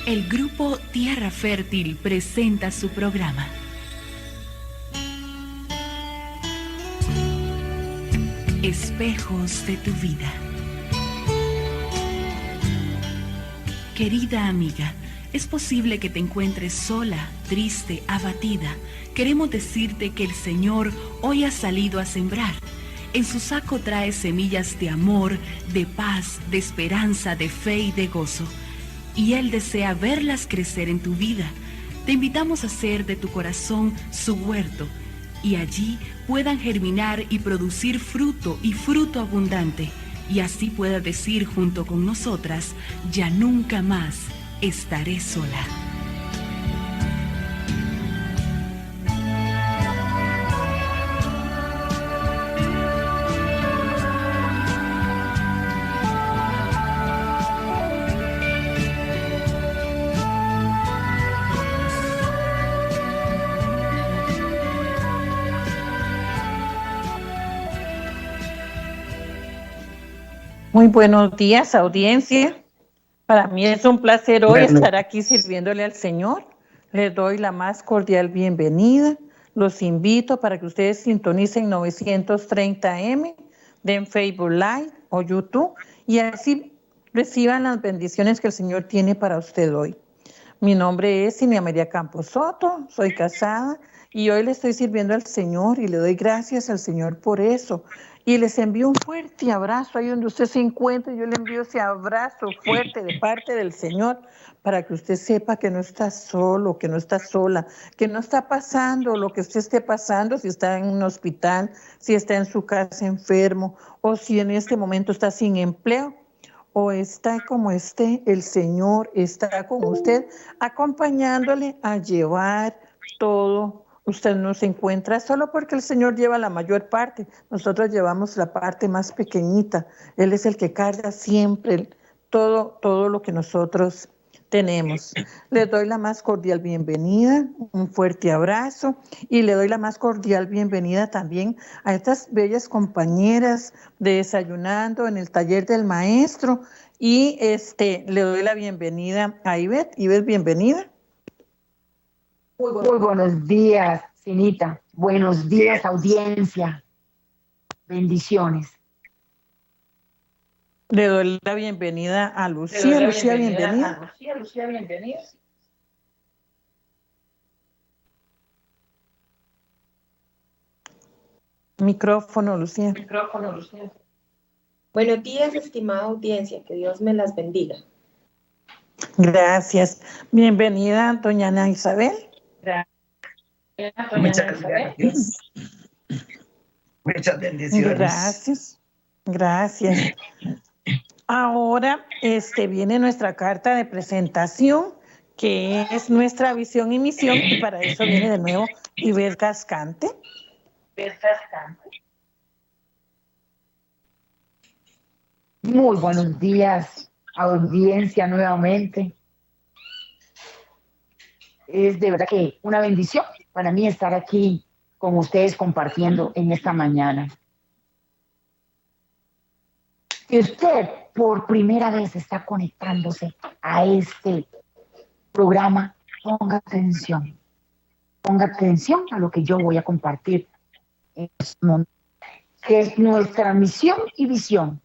El grupo Tierra Fértil presenta su programa. Espejos de tu vida. Querida amiga, es posible que te encuentres sola, triste, abatida. Queremos decirte que el Señor hoy ha salido a sembrar. En su saco trae semillas de amor, de paz, de esperanza, de fe y de gozo. Y Él desea verlas crecer en tu vida. Te invitamos a hacer de tu corazón su huerto y allí puedan germinar y producir fruto y fruto abundante. Y así pueda decir junto con nosotras, ya nunca más estaré sola. Muy buenos días, audiencia. Para mí es un placer hoy estar aquí sirviéndole al Señor. Les doy la más cordial bienvenida. Los invito para que ustedes sintonicen 930M, den Facebook Live o YouTube y así reciban las bendiciones que el Señor tiene para usted hoy. Mi nombre es Silvia María Campos Soto, soy casada y hoy le estoy sirviendo al Señor y le doy gracias al Señor por eso. Y les envío un fuerte abrazo ahí donde usted se encuentre. Yo le envío ese abrazo fuerte de parte del Señor para que usted sepa que no está solo, que no está sola, que no está pasando lo que usted esté pasando, si está en un hospital, si está en su casa enfermo o si en este momento está sin empleo. O está como esté, el Señor está con usted, acompañándole a llevar todo. Usted no se encuentra solo porque el Señor lleva la mayor parte. Nosotros llevamos la parte más pequeñita. Él es el que carga siempre todo lo que nosotros tenemos. Les doy la más cordial bienvenida, un fuerte abrazo y le doy la más cordial bienvenida también a estas bellas compañeras de Desayunando en el taller del maestro y le doy la bienvenida a Ivette. Ivette, bienvenida. Muy buenos días, Cinita. Buenos días, audiencia. Bendiciones. Le doy la bienvenida a Lucía. Lucía, bienvenida. Lucía, bienvenida. Micrófono, Lucía. Buenos días, estimada audiencia. Que Dios me las bendiga. Gracias. Bienvenida, doña Ana Isabel. Muchas gracias. Muchas bendiciones. Gracias. Ahora viene nuestra carta de presentación, que es nuestra visión y misión, y para eso viene de nuevo Ivette Cascante. Muy buenos días, audiencia, nuevamente. Es de verdad que una bendición para mí estar aquí con ustedes compartiendo en esta mañana. Si usted por primera vez está conectándose a este programa, ponga atención a lo que yo voy a compartir en este momento, que es nuestra misión y visión,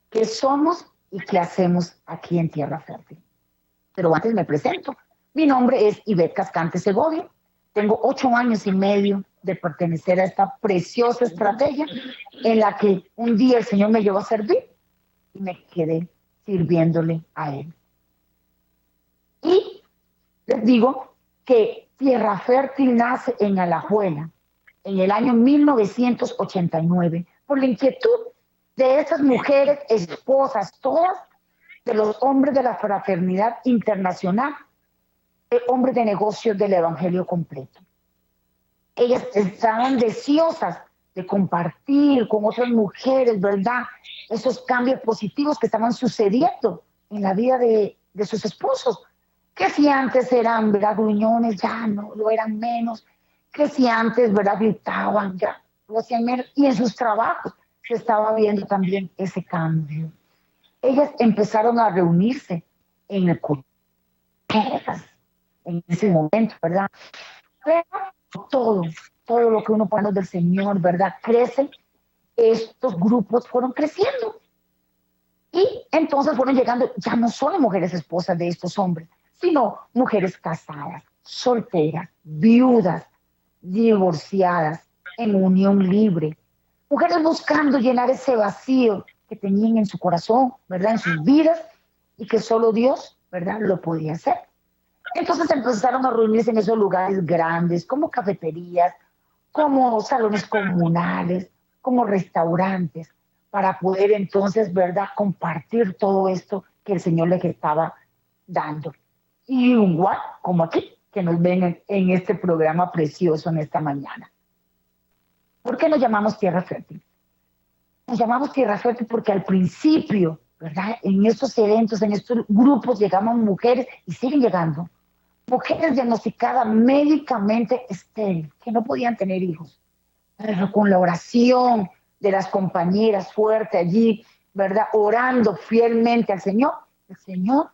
qué somos y qué hacemos aquí en Tierra Fértil. Pero antes me presento. Mi nombre es Ivette Cascante Segovia. Tengo 8 años y medio de pertenecer a esta preciosa estrategia en la que un día el Señor me llevó a servir y me quedé sirviéndole a Él. Y les digo que Tierra Fértil nace en Alajuela en el año 1989 por la inquietud de esas mujeres, esposas, todas de los hombres de la fraternidad internacional, de hombres de negocios del Evangelio completo. Ellas estaban deseosas de compartir con otras mujeres, ¿verdad?, esos cambios positivos que estaban sucediendo en la vida de sus esposos, que si antes eran, ¿verdad?, gruñones, ya no lo eran menos, que si antes, ¿verdad?, gritaban, ya lo hacían menos, y en sus trabajos se estaba viendo también ese cambio. Ellas empezaron a reunirse en el culto. guerras en ese momento, ¿verdad? Pero todo, todo lo que uno pone del Señor, ¿verdad? Crece, estos grupos fueron creciendo. Y entonces fueron llegando, ya no solo mujeres esposas de estos hombres, sino mujeres casadas, solteras, viudas, divorciadas, en unión libre. Mujeres buscando llenar ese vacío que tenían en su corazón, ¿verdad? En sus vidas, y que solo Dios, ¿verdad? Lo podía hacer. Entonces empezaron a reunirse en esos lugares grandes, como cafeterías, como salones comunales, como restaurantes, para poder entonces, ¿verdad?, compartir todo esto que el Señor les estaba dando. Y igual, como aquí, que nos ven en este programa precioso en esta mañana. ¿Por qué nos llamamos Tierra Fértil? Nos llamamos Tierra Fértil porque al principio, ¿verdad?, en estos eventos, en estos grupos, llegaban mujeres y siguen llegando. Mujeres diagnosticadas médicamente estériles, que no podían tener hijos. Pero con la oración de las compañeras fuerte allí, ¿verdad? Orando fielmente al Señor, el Señor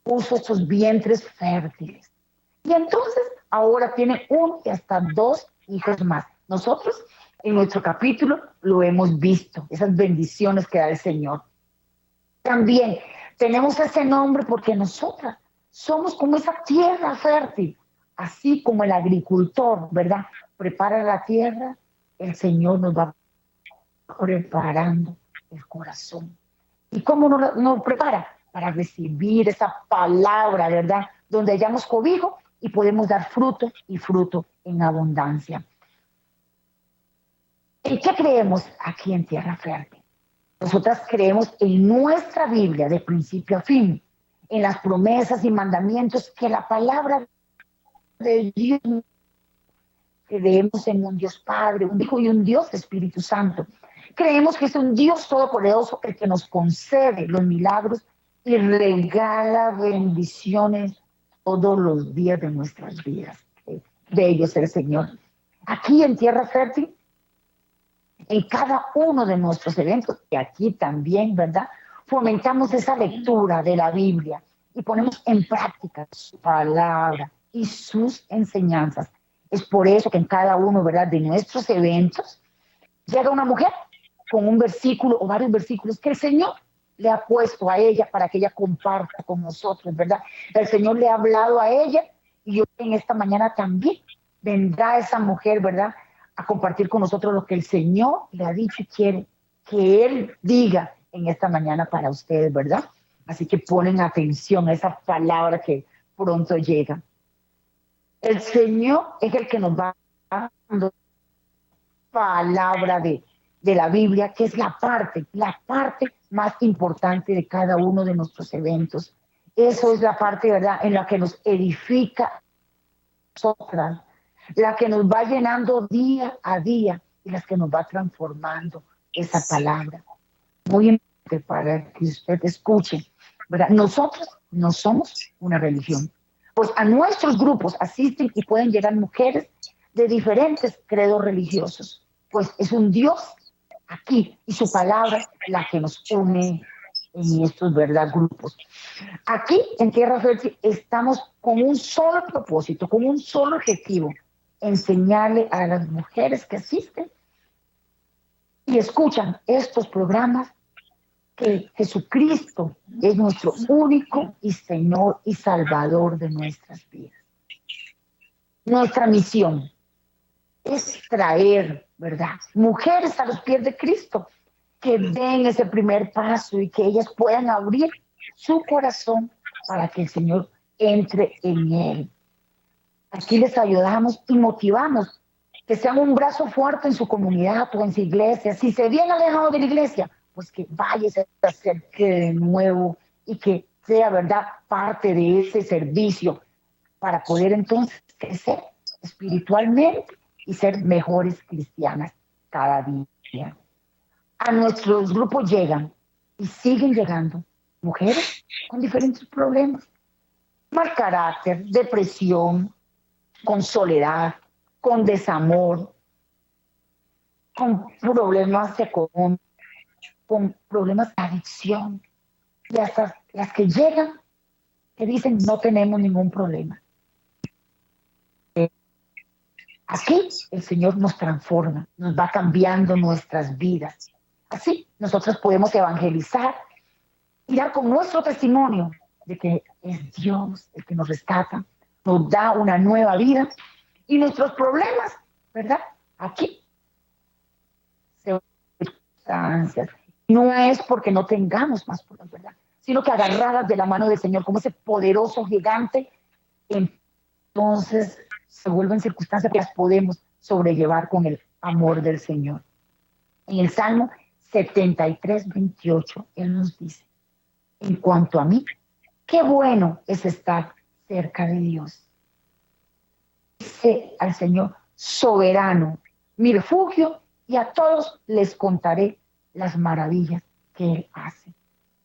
puso estos vientres fértiles. Y entonces ahora tienen uno y hasta dos hijos más. Nosotros en nuestro capítulo lo hemos visto, esas bendiciones que da el Señor. También tenemos ese nombre porque nosotras somos como esa tierra fértil, así como el agricultor, ¿verdad? Prepara la tierra, el Señor nos va preparando el corazón. ¿Y cómo nos prepara? Para recibir esa palabra, ¿verdad? Donde hallamos cobijo y podemos dar fruto y fruto en abundancia. ¿En qué creemos aquí en Tierra Fértil? Nosotras creemos en nuestra Biblia de principio a fin, en las promesas y mandamientos que la palabra de Dios. Creemos en un Dios Padre, un Hijo y un Dios Espíritu Santo. Creemos que es un Dios todopoderoso el que nos concede los milagros y regala bendiciones todos los días de nuestras vidas. De ellos el Señor. Aquí en Tierra Fértil, en cada uno de nuestros eventos, y aquí también, ¿verdad? Fomentamos esa lectura de la Biblia y ponemos en práctica su palabra y sus enseñanzas. Es por eso que en cada uno, ¿verdad?, de nuestros eventos llega una mujer con un versículo o varios versículos que el Señor le ha puesto a ella para que ella comparta con nosotros, ¿verdad? El Señor le ha hablado a ella y hoy en esta mañana también vendrá esa mujer, ¿verdad?, a compartir con nosotros lo que el Señor le ha dicho y quiere que Él diga en esta mañana para ustedes, ¿verdad? Así que ponen atención a esa palabra que pronto llega. El Señor es el que nos va dando palabra de la Biblia, que es la parte más importante de cada uno de nuestros eventos. Eso es la parte, ¿verdad?, en la que nos edifica nosotras, la que nos va llenando día a día y la que nos va transformando esa palabra. Muy importante para que usted escuche, ¿verdad? Nosotros no somos una religión. Pues a nuestros grupos asisten y pueden llegar mujeres de diferentes credos religiosos. Pues es un Dios aquí y su palabra la que nos une en estos, ¿verdad?, grupos. Aquí en Tierra Fértil estamos con un solo propósito, con un solo objetivo: enseñarle a las mujeres que asisten y escuchan estos programas que Jesucristo es nuestro único y Señor y Salvador de nuestras vidas. Nuestra misión es traer, ¿verdad?, mujeres a los pies de Cristo, que den ese primer paso y que ellas puedan abrir su corazón para que el Señor entre en él. Aquí les ayudamos y motivamos que sean un brazo fuerte en su comunidad o en su iglesia. Si se viene alejado de la iglesia, pues que vaya y se acerque de nuevo y que sea, ¿verdad?, parte de ese servicio para poder entonces crecer espiritualmente y ser mejores cristianas cada día. A nuestros grupos llegan y siguen llegando mujeres con diferentes problemas: mal carácter, depresión, con soledad, con desamor, con problemas económicos, con problemas de adicción. Y hasta las que llegan que dicen no tenemos ningún problema. Aquí el Señor nos transforma, nos va cambiando nuestras vidas. Así nosotros podemos evangelizar y dar con nuestro testimonio de que es Dios el que nos rescata, nos da una nueva vida y nuestros problemas, ¿verdad? Aquí se circunstancias. No es porque no tengamos más problemas, ¿verdad? Sino que agarradas de la mano del Señor como ese poderoso gigante, entonces se vuelven circunstancias que las podemos sobrellevar con el amor del Señor. En el Salmo 73:28, Él nos dice, en cuanto a mí, qué bueno es estar cerca de Dios. Dice al Señor, soberano, mi refugio, y a todos les contaré las maravillas que Él hace.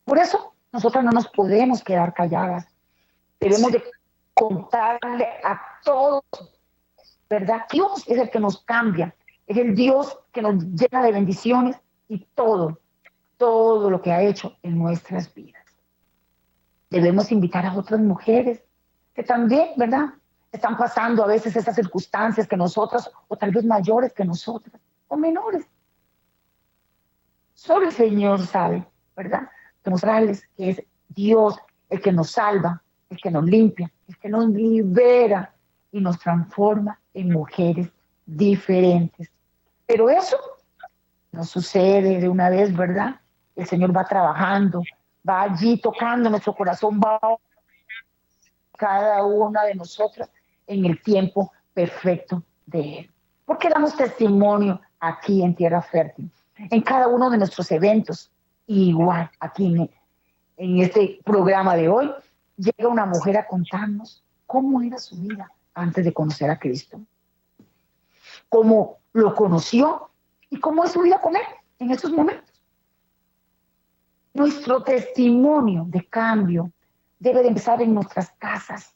Por eso, nosotros no nos podemos quedar calladas. Debemos de contarle a todos, ¿verdad? Dios es el que nos cambia, es el Dios que nos llena de bendiciones y todo lo que ha hecho en nuestras vidas. Debemos invitar a otras mujeres que también, ¿verdad?, están pasando a veces esas circunstancias que nosotras, o tal vez mayores que nosotras, o menores. Solo el Señor sabe, ¿verdad?, demostrarles que es Dios el que nos salva, el que nos limpia, el que nos libera y nos transforma en mujeres diferentes. Pero eso no sucede de una vez, ¿verdad? El Señor va trabajando, va allí tocando nuestro corazón, va cada una de nosotras en el tiempo perfecto de Él. Porque damos testimonio aquí en Tierra Fértil, en cada uno de nuestros eventos, y igual aquí en este programa de hoy, llega una mujer a contarnos cómo era su vida antes de conocer a Cristo, cómo lo conoció y cómo es su vida con Él en estos momentos. Nuestro testimonio de cambio debe de empezar en nuestras casas.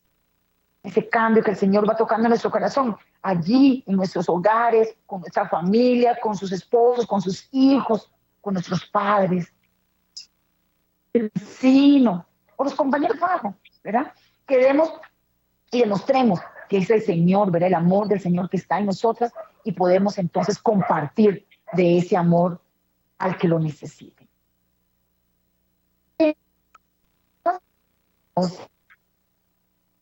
Ese cambio que el Señor va tocando en nuestro corazón, allí, en nuestros hogares, con nuestra familia, con sus esposos, con sus hijos, con nuestros padres, el vecino, o los compañeros de trabajo, ¿verdad? Que demos y demostremos que es el Señor, ¿verdad? El amor del Señor que está en nosotras, y podemos entonces compartir de ese amor al que lo necesite.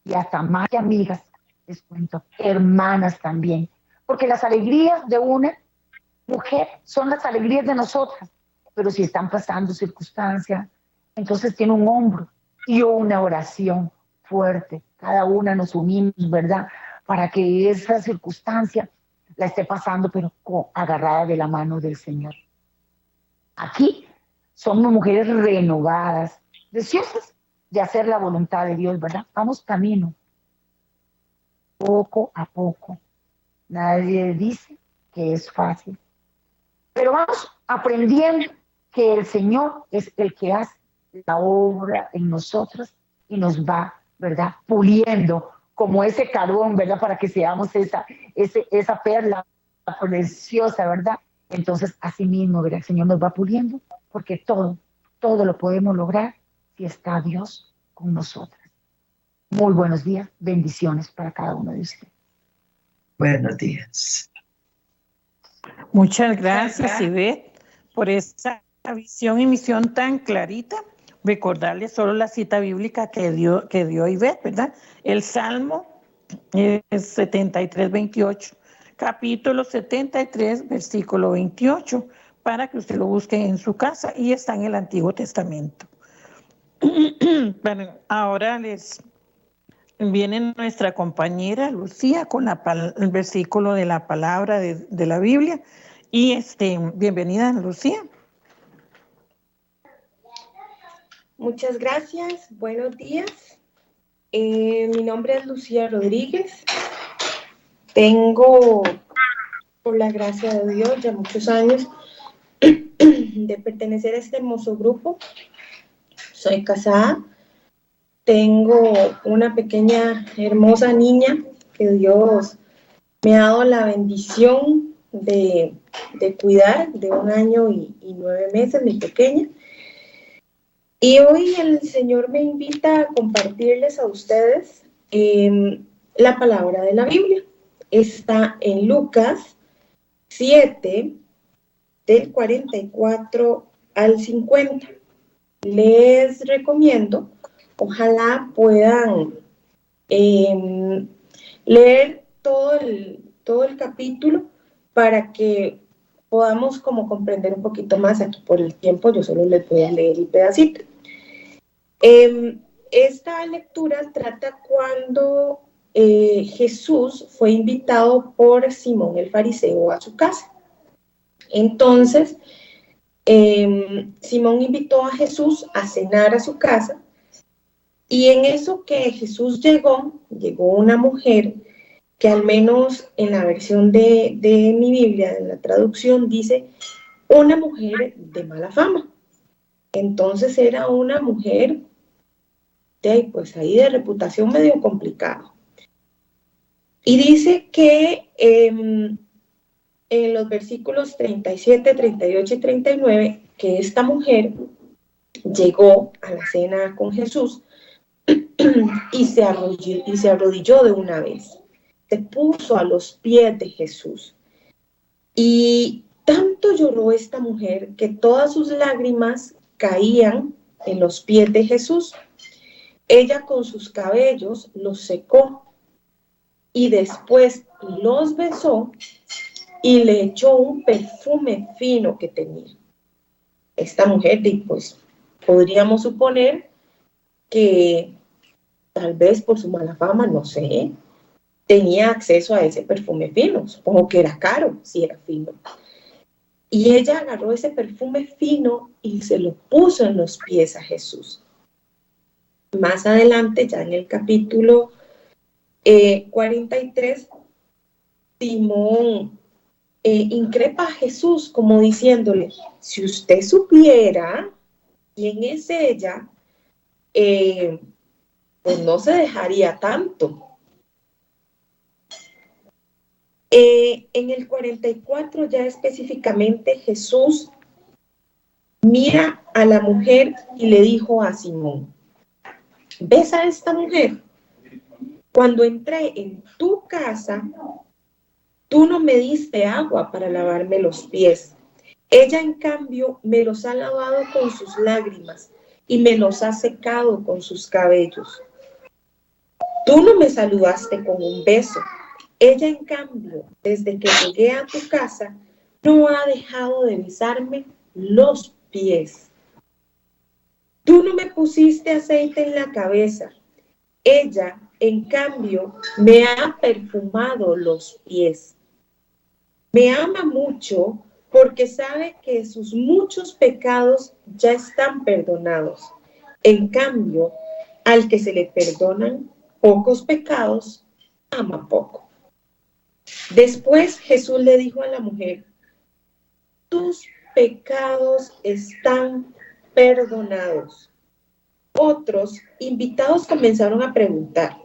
Y hasta más que amigas, les cuento, hermanas también, porque las alegrías de una mujer son las alegrías de nosotras, pero si están pasando circunstancias, entonces tiene un hombro y una oración fuerte. Cada una nos unimos, ¿verdad?, para que esa circunstancia la esté pasando, pero agarrada de la mano del Señor. Aquí somos mujeres renovadas, deseosas de hacer la voluntad de Dios, ¿verdad? Vamos camino, poco a poco. Nadie dice que es fácil, pero vamos aprendiendo que el Señor es el que hace la obra en nosotros y nos va, ¿verdad?, puliendo como ese carbón, ¿verdad?, para que seamos esa perla preciosa, ¿verdad? Entonces, así mismo, ¿verdad?, el Señor nos va puliendo, porque todo lo podemos lograr si está Dios con nosotras. Muy buenos días, bendiciones para cada uno de ustedes. Buenos días. Muchas gracias, Ivette, por esa visión y misión tan clarita. Recordarles solo la cita bíblica que dio Ivette, ¿verdad? El Salmo es 73:28, capítulo 73, versículo 28, para que usted lo busque en su casa, y está en el Antiguo Testamento. Bueno, ahora viene nuestra compañera Lucía con el versículo de la palabra de la Biblia. Y bienvenida, Lucía. Muchas gracias, buenos días. Mi nombre es Lucía Rodríguez. Tengo, por la gracia de Dios, ya muchos años de pertenecer a este hermoso grupo. Soy casada. Tengo una pequeña, hermosa niña que Dios me ha dado la bendición de cuidar, de 1 año y 9 meses, mi pequeña. Y hoy el Señor me invita a compartirles a ustedes la palabra de la Biblia. Está en Lucas 7, del 44 al 50. Les recomiendo, ojalá puedan leer todo el capítulo para que podamos como comprender un poquito más. Aquí por el tiempo yo solo les voy a leer el pedacito. Esta lectura trata cuando Jesús fue invitado por Simón el fariseo a su casa. Entonces, Simón invitó a Jesús a cenar a su casa, y en eso que Jesús llegó una mujer que, al menos en la versión de mi Biblia, en la traducción, dice una mujer de mala fama. Entonces era una mujer pues ahí de reputación medio complicada. Y dice que en los versículos 37, 38 y 39, que esta mujer llegó a la cena con Jesús y se arrodilló de una vez. Se puso a los pies de Jesús. Y tanto lloró esta mujer que todas sus lágrimas caían en los pies de Jesús. Ella con sus cabellos los secó y después los besó y le echó un perfume fino que tenía. Esta mujer, pues, podríamos suponer que tal vez por su mala fama, no sé, tenía acceso a ese perfume fino. Supongo que era caro, si era fino. Y ella agarró ese perfume fino y se lo puso en los pies a Jesús. Más adelante, ya en el capítulo 43, Simón increpa a Jesús como diciéndole: si usted supiera quién es ella, pues no se dejaría tanto. En el 44 ya específicamente Jesús mira a la mujer y le dijo a Simón: ¿ves a esta mujer? Cuando entré en tu casa, tú no me diste agua para lavarme los pies. Ella, en cambio, me los ha lavado con sus lágrimas y me los ha secado con sus cabellos. Tú no me saludaste con un beso. Ella, en cambio, desde que llegué a tu casa, no ha dejado de besarme los pies. Tú no me pusiste aceite en la cabeza. Ella, en cambio, me ha perfumado los pies. Me ama mucho porque sabe que sus muchos pecados ya están perdonados. En cambio, al que se le perdonan pocos pecados, ama poco. Después Jesús le dijo a la mujer: tus pecados están perdonados. Otros invitados comenzaron a preguntar: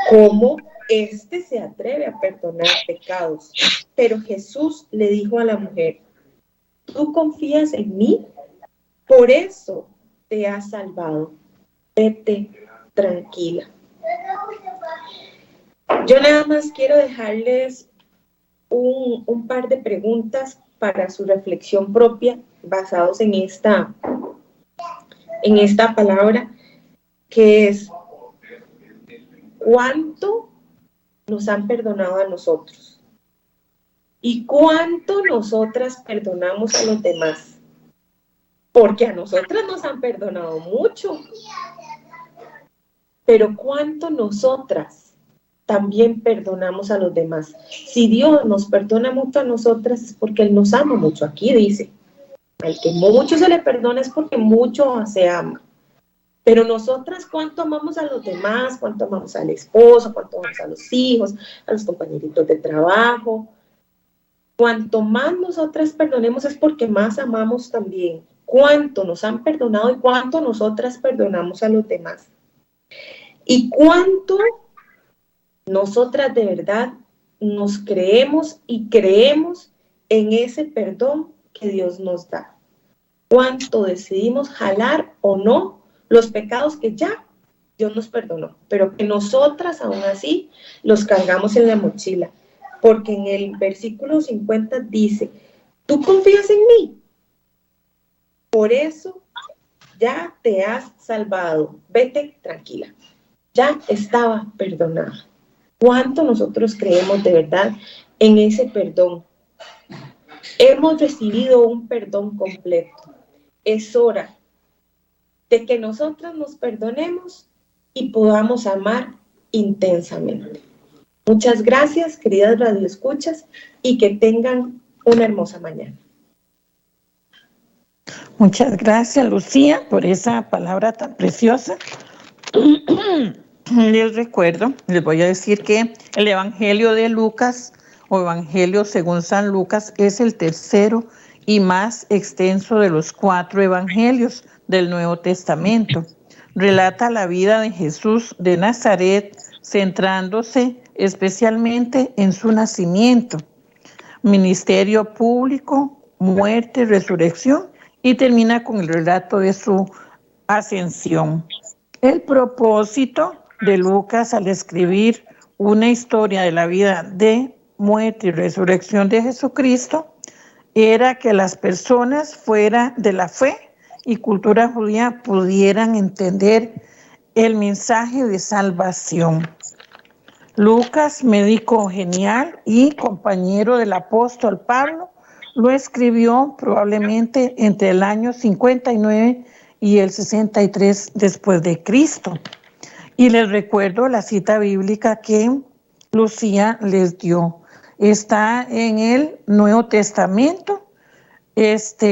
¿cómo éste se atreve a perdonar pecados? Pero Jesús le dijo a la mujer: tú confías en mí, por eso te has salvado. Vete tranquila. Yo nada más quiero dejarles un par de preguntas para su reflexión propia, basados en esta palabra, que es: ¿cuánto nos han perdonado a nosotros? ¿Y cuánto nosotras perdonamos a los demás? Porque a nosotras nos han perdonado mucho. Pero ¿cuánto nosotras también perdonamos a los demás? Si Dios nos perdona mucho a nosotras, es porque Él nos ama mucho. Aquí dice: al que mucho se le perdona es porque mucho se ama. Pero nosotras, ¿cuánto amamos a los demás? ¿Cuánto amamos al esposo? ¿Cuánto amamos a los hijos? A los compañeritos de trabajo. Cuanto más nosotras perdonemos es porque más amamos también. ¿Cuánto nos han perdonado y cuánto nosotras perdonamos a los demás? ¿Y cuánto nosotras de verdad nos creemos y creemos en ese perdón que Dios nos da? cuánto decidimos jalar o no los pecados que ya Dios nos perdonó, pero que nosotras aún así los cargamos en la mochila, porque en el versículo 50 dice, ¿tú confías en mí? Por eso ya te has salvado, vete tranquila, ya estaba perdonada. ¿Cuánto nosotros creemos de verdad en ese perdón? Hemos recibido un perdón completo. Es hora de que nosotros nos perdonemos y podamos amar intensamente. Muchas gracias, queridas radioescuchas, y que tengan una hermosa mañana. Muchas gracias, Lucía, por esa palabra tan preciosa. Les recuerdo, les voy a decir que el Evangelio de Lucas, o Evangelio según San Lucas, es el tercero y más extenso de los 4 evangelios del Nuevo Testamento. Relata la vida de Jesús de Nazaret, centrándose especialmente en su nacimiento, ministerio público, muerte, resurrección, y termina con el relato de su ascensión. El propósito de Lucas al escribir una historia de la vida de muerte y resurrección de Jesucristo era que las personas fuera de la fe y cultura judía pudieran entender el mensaje de salvación. Lucas, médico genial y compañero del apóstol Pablo, lo escribió probablemente entre el año 59 y el 63 después de Cristo. Y les recuerdo la cita bíblica que Lucía les dio. Está en el Nuevo Testamento,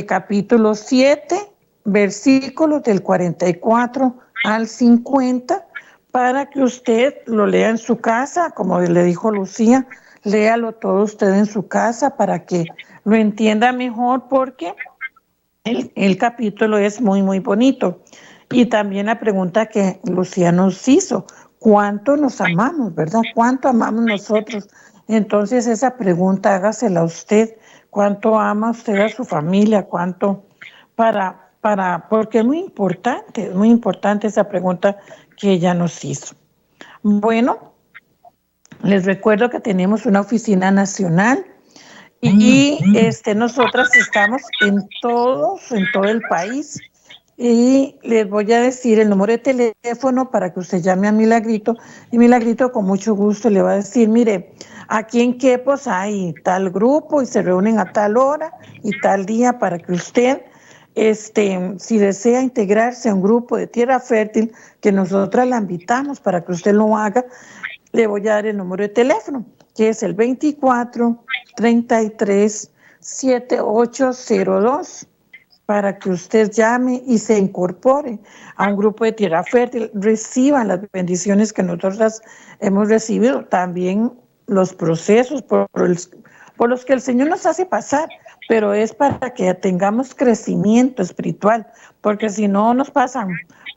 capítulo 7, versículos del 44 al 50, para que usted lo lea en su casa, como le dijo Lucía, léalo todo usted en su casa para que lo entienda mejor, porque el capítulo es muy, muy bonito. Y también la pregunta que Lucía nos hizo, ¿cuánto nos amamos, verdad? ¿Cuánto amamos nosotros? Entonces esa pregunta hágasela a usted, ¿cuánto ama usted a su familia? ¿Cuánto porque es muy importante esa pregunta que ella nos hizo. Bueno, les recuerdo que tenemos una oficina nacional y nosotras estamos en todo el país, y les voy a decir el número de teléfono para que usted llame a Milagrito, y Milagrito con mucho gusto le va a decir, mire, aquí en Quepos hay tal grupo y se reúnen a tal hora y tal día, para que usted, si desea integrarse a un grupo de Tierra Fértil, que nosotras la invitamos para que usted lo haga. Le voy a dar el número de teléfono, que es el 24-33-7802, para que usted llame y se incorpore a un grupo de Tierra Fértil, reciba las bendiciones que nosotras hemos recibido, también los procesos por los que el Señor nos hace pasar, pero es para que tengamos crecimiento espiritual, porque si no nos pasan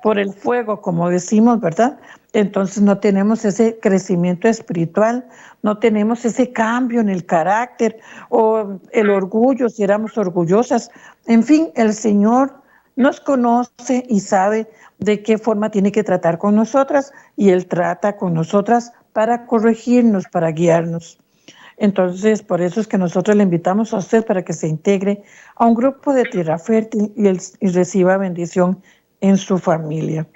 por el fuego, como decimos, ¿verdad? Entonces no tenemos ese crecimiento espiritual, no tenemos ese cambio en el carácter o el orgullo, si éramos orgullosas. En fin, el Señor nos conoce y sabe de qué forma tiene que tratar con nosotras, y Él trata con nosotras para corregirnos, para guiarnos. Entonces, por eso es que nosotros le invitamos a usted para que se integre a un grupo de Tierra Fértil y reciba bendición en su familia.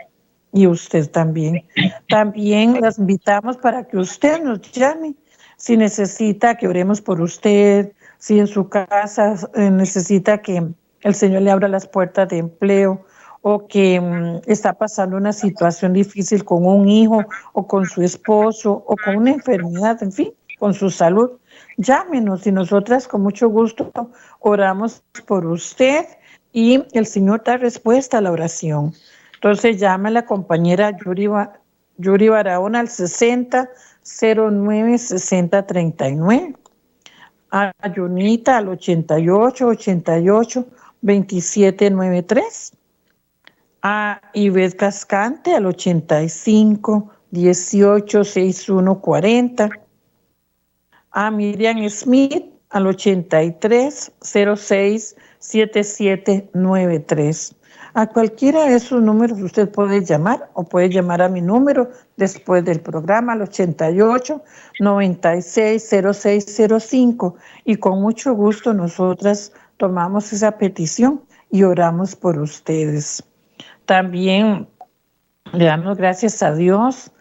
Y usted también. También las invitamos para que usted nos llame si necesita que oremos por usted, si en su casa necesita que el Señor le abra las puertas de empleo, o que está pasando una situación difícil con un hijo o con su esposo o con una enfermedad, en fin, con su salud. Llámenos y nosotras con mucho gusto oramos por usted y el Señor da respuesta a la oración. Entonces llame a la compañera Yuri Barahona al 6009-6039, a Junita al 88-2793, a Ivette Cascante al 85-18-6140, a Miriam Smith al 8306-7793. A cualquiera de esos números usted puede llamar o puede llamar a mi número después del programa al 88-96-0605 y con mucho gusto nosotras tomamos esa petición y oramos por ustedes. También le damos gracias a Dios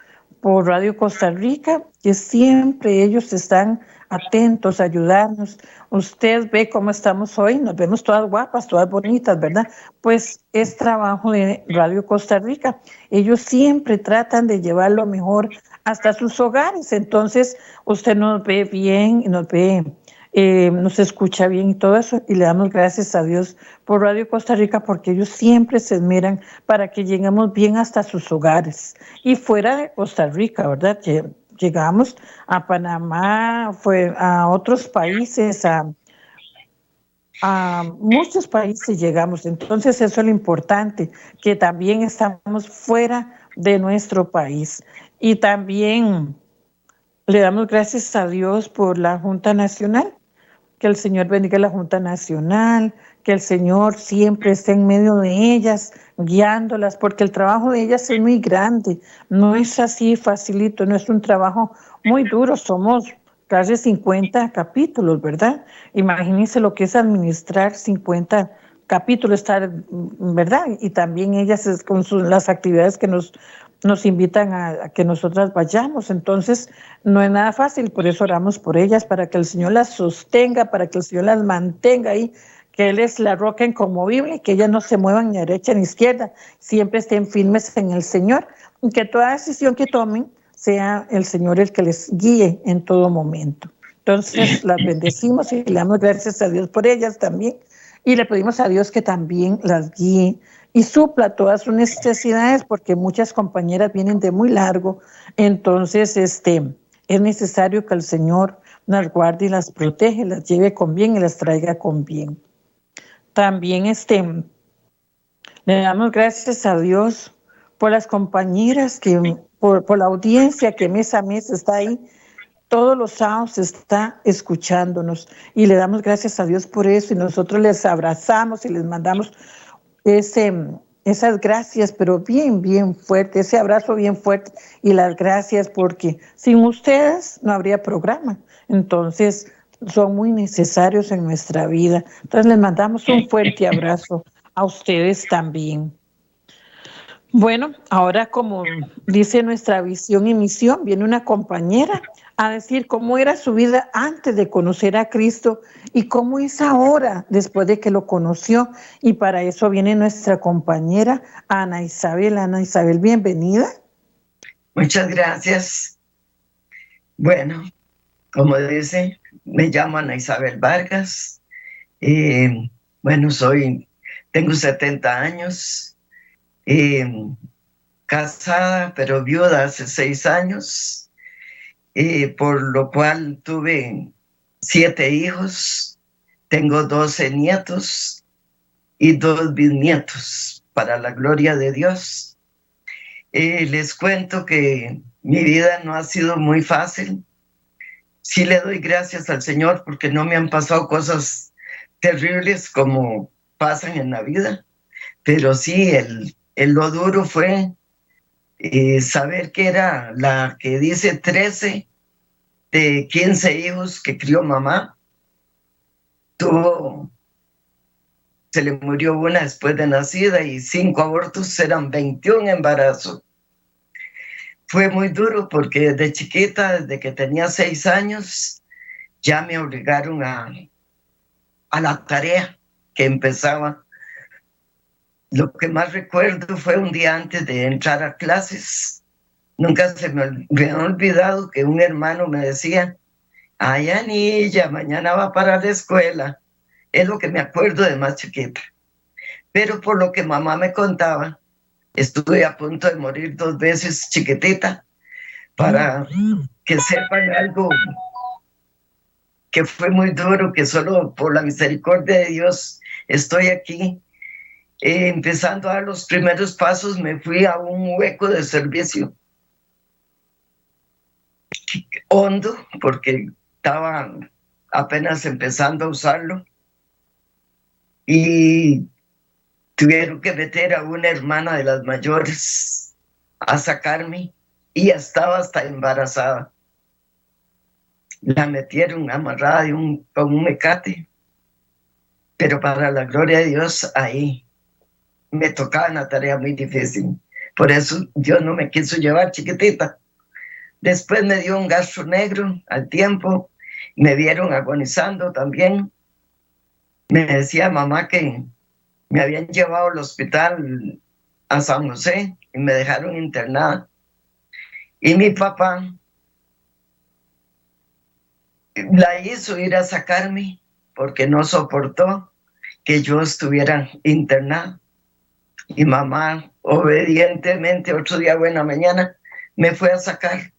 por Radio Costa Rica, que siempre ellos están atentos a ayudarnos. Usted ve cómo estamos hoy, nos vemos todas guapas, todas bonitas, ¿verdad? Pues es trabajo de Radio Costa Rica. Ellos siempre tratan de llevar lo mejor hasta sus hogares. Entonces, usted nos ve bien y nos ve, nos escucha bien y todo eso. Y le damos gracias a Dios por Radio Costa Rica porque ellos siempre se esmeran para que lleguemos bien hasta sus hogares. Y fuera de Costa Rica, ¿verdad? Llegamos a Panamá, fue a otros países, a muchos países llegamos. Entonces eso es lo importante, que también estamos fuera de nuestro país. Y también le damos gracias a Dios por la Junta Nacional, que el Señor bendiga la Junta Nacional, que el Señor siempre esté en medio de ellas, guiándolas, porque el trabajo de ellas es muy grande, no es así facilito, no es un trabajo muy duro, somos casi 50 capítulos, ¿verdad? Imagínense lo que es administrar 50 capítulos, estar, ¿verdad? Y también ellas con las actividades que nos invitan a que nosotras vayamos. Entonces, no es nada fácil, por eso oramos por ellas, para que el Señor las sostenga, para que el Señor las mantenga ahí, que Él es la roca inconmovible, que ellas no se muevan ni a derecha ni a izquierda, siempre estén firmes en el Señor, y que toda decisión que tomen sea el Señor el que les guíe en todo momento. Entonces, las bendecimos y le damos gracias a Dios por ellas también, y le pedimos a Dios que también las guíe y supla todas sus necesidades, porque muchas compañeras vienen de muy largo. Entonces, es necesario que el Señor las guarde y las protege, las lleve con bien y las traiga con bien. También le damos gracias a Dios por las compañeras, por la audiencia que mes a mes está ahí. Todos los sábados está escuchándonos y le damos gracias a Dios por eso, y nosotros les abrazamos y les mandamos esas gracias, pero bien, bien fuerte, ese abrazo bien fuerte y las gracias, porque sin ustedes no habría programa. Entonces, son muy necesarios en nuestra vida. Entonces, les mandamos un fuerte abrazo a ustedes también. Bueno, ahora, como dice nuestra visión y misión, viene una compañera a decir cómo era su vida antes de conocer a Cristo y cómo es ahora después de que lo conoció. Y para eso viene nuestra compañera Ana Isabel. Ana Isabel, bienvenida. Muchas gracias. Bueno, como dice, me llamo Ana Isabel Vargas. Bueno, tengo 70 años. Casada, pero viuda hace 6 años, por lo cual tuve 7 hijos, tengo 12 nietos y 2 bisnietos, para la gloria de Dios. Les cuento que mi vida no ha sido muy fácil. Sí le doy gracias al Señor porque no me han pasado cosas terribles como pasan en la vida, pero sí, lo duro fue saber que era la que dice 13 de 15 hijos que crió mamá. Se le murió una después de nacida y 5 abortos, eran 21 embarazos. Fue muy duro porque desde chiquita, desde que tenía 6 años, ya me obligaron a la tarea que empezaba. Lo que más recuerdo fue un día antes de entrar a clases. Nunca se me ha olvidado que un hermano me decía: ay, Anilla, mañana va para la escuela. Es lo que me acuerdo de más chiquita. Pero por lo que mamá me contaba, estuve a punto de morir 2 veces chiquitita, para que sepan algo que fue muy duro, que solo por la misericordia de Dios estoy aquí. Empezando a dar los primeros pasos, me fui a un hueco de servicio hondo, porque estaba apenas empezando a usarlo, y tuvieron que meter a una hermana de las mayores a sacarme, y estaba hasta embarazada. La metieron amarrada con un mecate, pero para la gloria de Dios ahí me tocaba una tarea muy difícil. Por eso Dios no me quiso llevar chiquitita. Después me dio un gastro negro al tiempo, me vieron agonizando también. Me decía mamá que me habían llevado al hospital a San José y me dejaron internada. Y mi papá la hizo ir a sacarme porque no soportó que yo estuviera internada. Y mamá, obedientemente, otro día, buena mañana, me fue a sacar.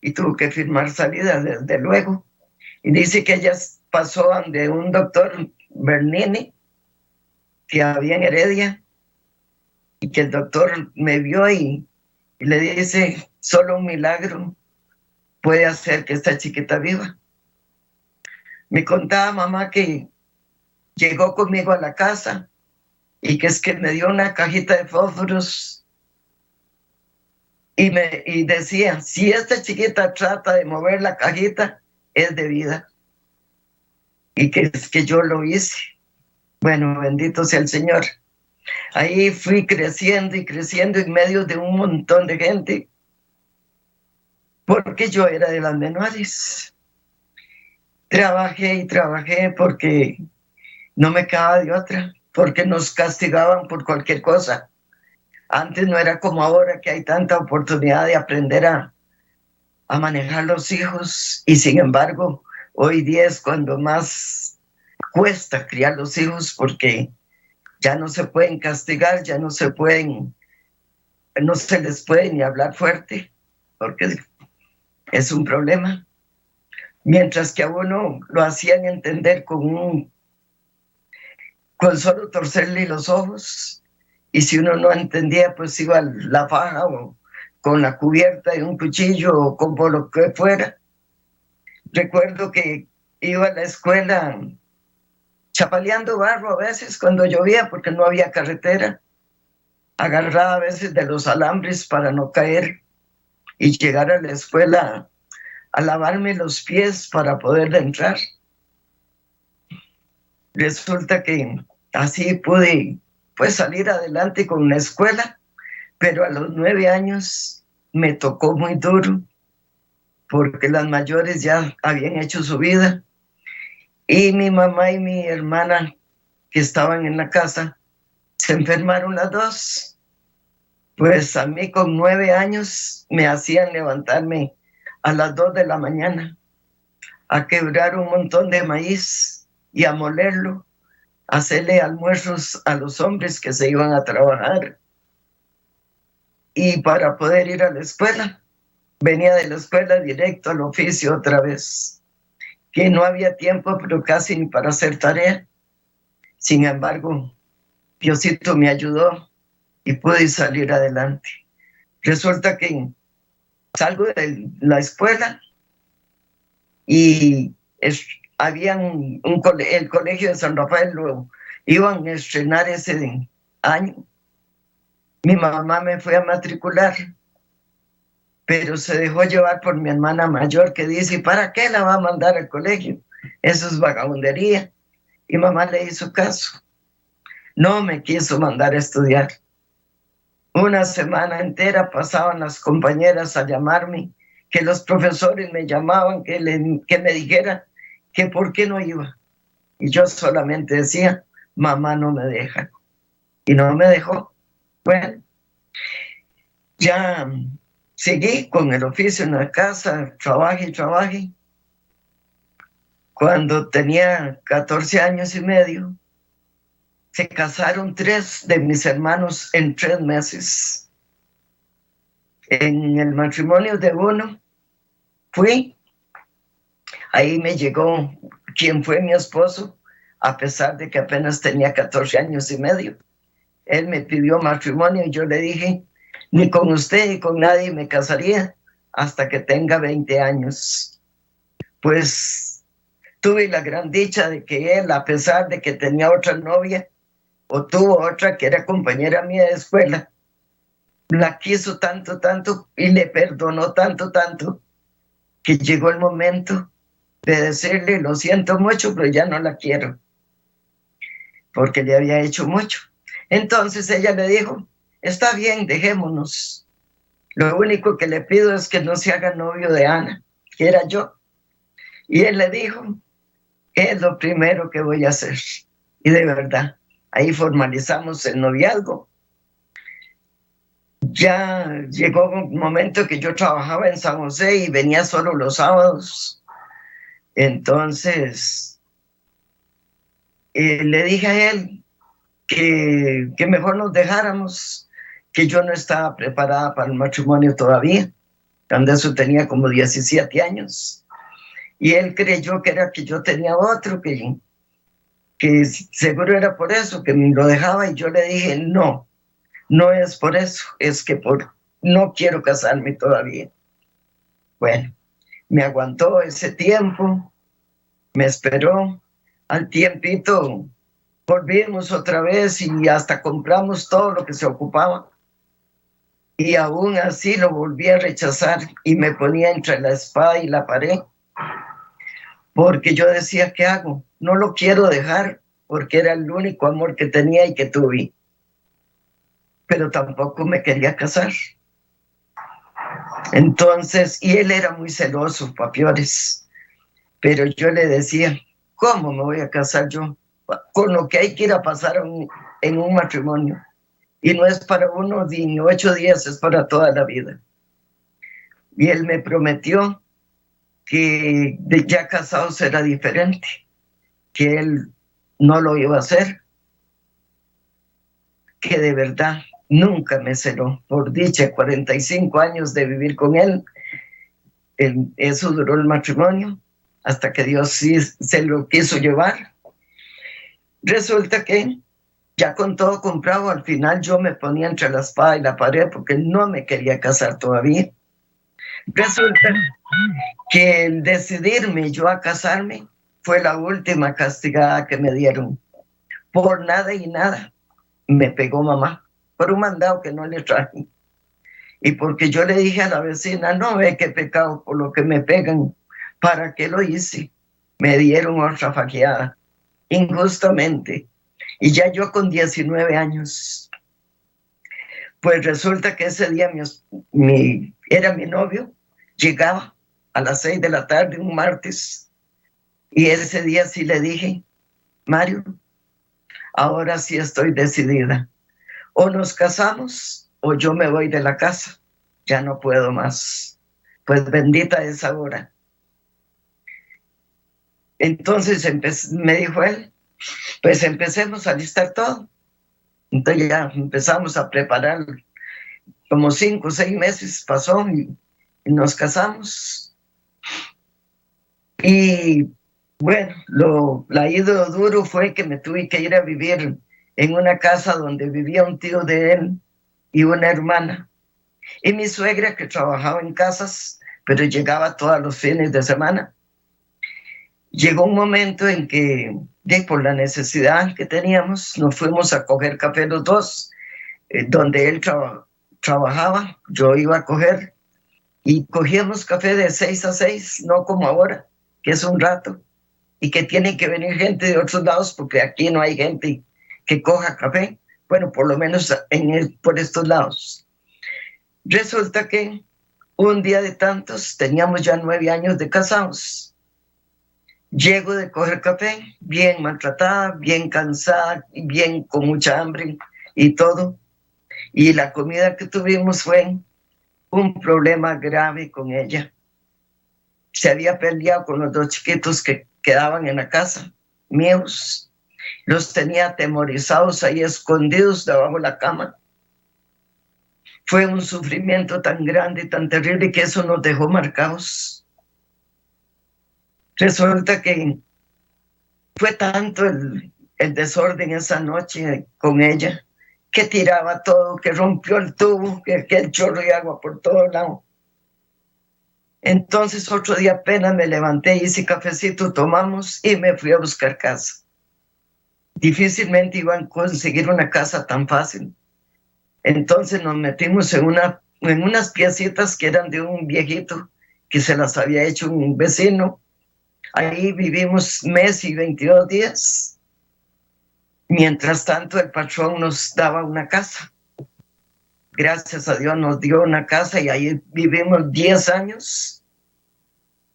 Y tuvo que firmar salida, desde luego. Y dice que ella pasó ante un doctor Bernini, que había en Heredia, y que el doctor me vio y le dice, solo un milagro puede hacer que esta chiquita viva. Me contaba mamá que llegó conmigo a la casa y que es que me dio una cajita de fósforos y decía, si esta chiquita trata de mover la cajita, es de vida. Y que es que yo lo hice. Bueno, bendito sea el Señor. Ahí fui creciendo y creciendo en medio de un montón de gente, porque yo era de las menores. Trabajé y trabajé porque no me quedaba de otra, porque nos castigaban por cualquier cosa. Antes no era como ahora, que hay tanta oportunidad de aprender a manejar los hijos, y sin embargo, hoy día es cuando más cuesta criar los hijos, porque ya no se pueden castigar, ya no se les puede ni hablar fuerte, porque es un problema. Mientras que a uno lo hacían entender con solo torcerle los ojos, y si uno no entendía, pues iba a la faja o con la cubierta de un cuchillo o con lo que fuera. Recuerdo que iba a la escuela chapaleando barro a veces cuando llovía, porque no había carretera, agarraba a veces de los alambres para no caer, y llegar a la escuela a lavarme los pies para poder entrar. Resulta que así pude pues salir adelante con la escuela, pero a los 9 años me tocó muy duro, porque las mayores ya habían hecho su vida, y mi mamá y mi hermana, que estaban en la casa, se enfermaron las dos. Pues a mí con 9 años me hacían levantarme a las 2 de la mañana a quebrar un montón de maíz y a molerlo, hacerle almuerzos a los hombres que se iban a trabajar, y para poder ir a la escuela. Venía de la escuela directo al oficio otra vez, que no había tiempo, pero casi ni para hacer tarea. Sin embargo, Diosito me ayudó y pude salir adelante. Resulta que salgo de la escuela y el colegio de San Rafael lo iban a estrenar ese año. Mi mamá me fue a matricular, pero se dejó llevar por mi hermana mayor, que dice, ¿para qué la va a mandar al colegio? Eso es vagabundería. Y mamá le hizo caso. No me quiso mandar a estudiar. Una semana entera pasaban las compañeras a llamarme, que los profesores me llamaban, que me dijera que por qué no iba. Y yo solamente decía, mamá no me deja. Y no me dejó. Bueno, ya seguí con el oficio en la casa, trabajé. Cuando tenía 14 años y medio, se casaron 3 de mis hermanos en 3 meses. En el matrimonio de uno fui, ahí me llegó quien fue mi esposo, a pesar de que apenas tenía 14 años y medio. Él me pidió matrimonio y yo le dije, ni con usted ni con nadie me casaría hasta que tenga 20 años. Pues tuve la gran dicha de que él, a pesar de que tenía otra novia, o tuvo otra que era compañera mía de escuela, la quiso tanto, tanto, y le perdonó tanto, tanto, que llegó el momento de decirle, lo siento mucho, pero ya no la quiero, porque le había hecho mucho. Entonces ella le dijo, está bien, dejémonos. Lo único que le pido es que no se haga novio de Ana, que era yo. Y él le dijo, es lo primero que voy a hacer. Y de verdad, ahí formalizamos el noviazgo. Ya llegó un momento que yo trabajaba en San José y venía solo los sábados. Entonces, le dije a él que mejor nos dejáramos, que yo no estaba preparada para el matrimonio todavía, cuando eso tenía como 17 años. Y él creyó que era que yo tenía otro, que seguro era por eso, que me lo dejaba, y yo le dije, no, no es por eso, es que no quiero casarme todavía. Bueno, me aguantó ese tiempo, me esperó, al tiempito volvimos otra vez y hasta compramos todo lo que se ocupaba. Y aún así lo volví a rechazar y me ponía entre la espada y la pared. Porque yo decía, ¿qué hago? No lo quiero dejar porque era el único amor que tenía y que tuve. Pero tampoco me quería casar. Entonces, y él era muy celoso, papiores. Pero yo le decía, ¿cómo me voy a casar yo? Con lo que hay que ir a pasar en un matrimonio. Y no es para uno ni 8 días, es para toda la vida. Y él me prometió que ya casado será diferente, que él no lo iba a hacer, que de verdad nunca me celó. Por dicha, 45 años de vivir con él, eso duró el matrimonio, hasta que Dios sí se lo quiso llevar. Resulta que ya con todo comprado, al final yo me ponía entre la espada y la pared porque no me quería casar todavía. Resulta que el decidirme yo a casarme fue la última castigada que me dieron. Por nada y nada me pegó mamá, por un mandado que no le traje. Y porque yo le dije a la vecina, no ve qué pecado por lo que me pegan, ¿para qué lo hice? Me dieron otra faqueada, injustamente. Y ya yo con 19 años. Pues resulta que ese día era mi novio, llegaba a las 6 de la tarde, un martes, y ese día sí le dije, Mario, ahora sí estoy decidida. O nos casamos o yo me voy de la casa. Ya no puedo más. Pues bendita esa hora. Entonces me dijo él, pues empecemos a listar todo. Entonces ya empezamos a preparar, como 5 o 6 meses pasó y nos casamos. Y bueno, la ida duro fue que me tuve que ir a vivir en una casa donde vivía un tío de él y una hermana. Y mi suegra, que trabajaba en casas, pero llegaba todos los fines de semana. Llegó un momento en que, por la necesidad que teníamos, nos fuimos a coger café los dos, donde él trabajaba, yo iba a coger, y cogíamos café de 6 a 6, no como ahora, que es un rato, y que tiene que venir gente de otros lados, porque aquí no hay gente que coja café, bueno, por lo menos por estos lados. Resulta que un día de tantos, teníamos ya 9 años de casados, llego de coger café, bien maltratada, bien cansada, bien con mucha hambre y todo. Y la comida que tuvimos fue un problema grave con ella. Se había peleado con los 2 chiquitos que quedaban en la casa, míos. Los tenía atemorizados ahí escondidos debajo de la cama. Fue un sufrimiento tan grande y tan terrible que eso nos dejó marcados. Resulta que fue tanto el desorden esa noche con ella, que tiraba todo, que rompió el tubo, que el chorro de agua por todo lado. Entonces otro día apenas me levanté, hice cafecito, tomamos y me fui a buscar casa. Difícilmente iban a conseguir una casa tan fácil. Entonces nos metimos en unas piecitas que eran de un viejito que se las había hecho un vecino. Ahí vivimos mes y 22 días. Mientras tanto, el patrón nos daba una casa. Gracias a Dios nos dio una casa y ahí vivimos 10 años,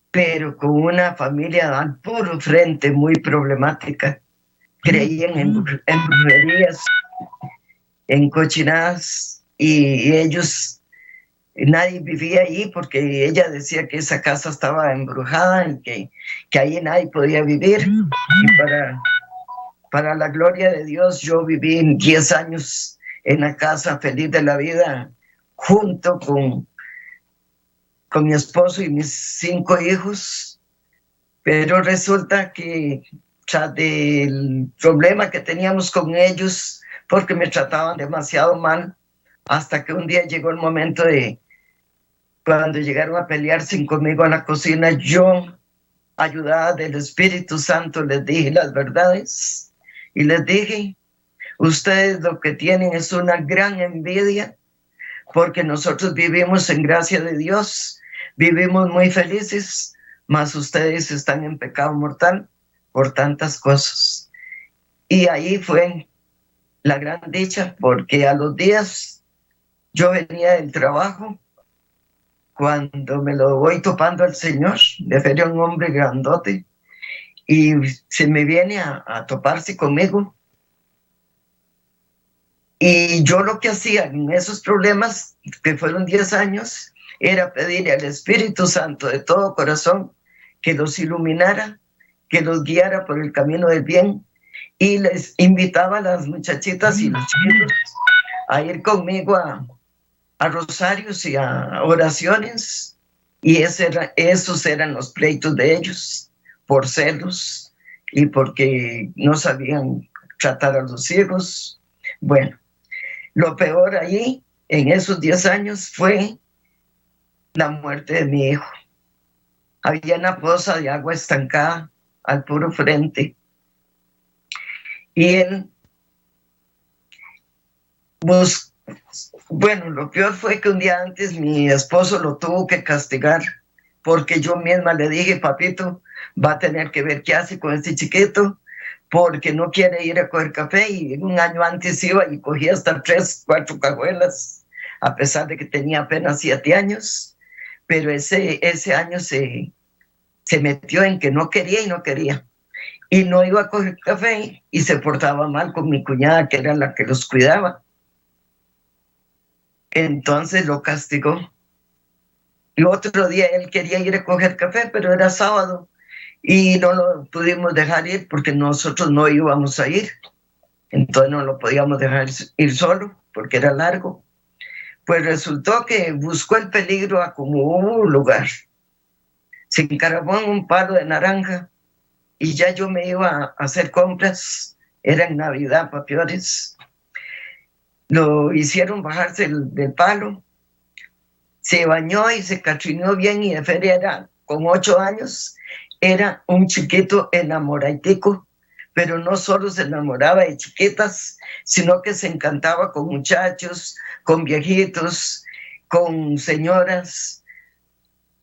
pero con una familia al puro frente muy problemática. Creían en brujerías, en cochinadas, y ellos, nadie vivía ahí porque ella decía que esa casa estaba embrujada y que ahí nadie podía vivir. Y para la gloria de Dios, yo viví 10 años en la casa feliz de la vida, junto con mi esposo y mis 5 hijos. Pero resulta que tras del problema que teníamos con ellos, porque me trataban demasiado mal, hasta que un día llegó el momento de, cuando llegaron a pelearse conmigo a la cocina, yo, ayudada del Espíritu Santo, les dije las verdades y les dije: ustedes lo que tienen es una gran envidia, porque nosotros vivimos en gracia de Dios, vivimos muy felices, mas ustedes están en pecado mortal por tantas cosas. Y ahí fue la gran dicha, porque a los días yo venía del trabajo, cuando me lo voy topando al Señor, de ver a un hombre grandote, y se me viene a toparse conmigo. Y yo lo que hacía en esos problemas, que fueron 10 años, era pedirle al Espíritu Santo de todo corazón que los iluminara, que los guiara por el camino del bien, y les invitaba a las muchachitas y los chicos a ir conmigo a rosarios y a oraciones, y esos eran los pleitos de ellos, por celos y porque no sabían tratar a los hijos. Bueno, lo peor ahí, en esos 10 años, fue la muerte de mi hijo. Había una poza de agua estancada al puro frente. Y él, bueno, lo peor fue que un día antes mi esposo lo tuvo que castigar, porque yo misma le dije: papito, va a tener que ver qué hace con este chiquito, porque no quiere ir a coger café. Y un año antes iba y cogía hasta 3, 4 cajuelas, a pesar de que tenía apenas 7 años. Pero ese año se metió en que no quería y no quería. Y no iba a coger café y se portaba mal con mi cuñada, que era la que los cuidaba. Entonces lo castigó. Y otro día él quería ir a coger café, pero era sábado, y no lo pudimos dejar ir porque nosotros no íbamos a ir. Entonces no lo podíamos dejar ir solo porque era largo. Pues resultó que buscó el peligro a como hubo un lugar. Se encaramó en un palo de naranja y ya yo me iba a hacer compras. Era en Navidad, para peores. Lo hicieron bajarse del palo. Se bañó y se catrineó bien, y de feria era, con 8 años, era un chiquito enamoradico, pero no solo se enamoraba de chiquitas, sino que se encantaba con muchachos, con viejitos, con señoras,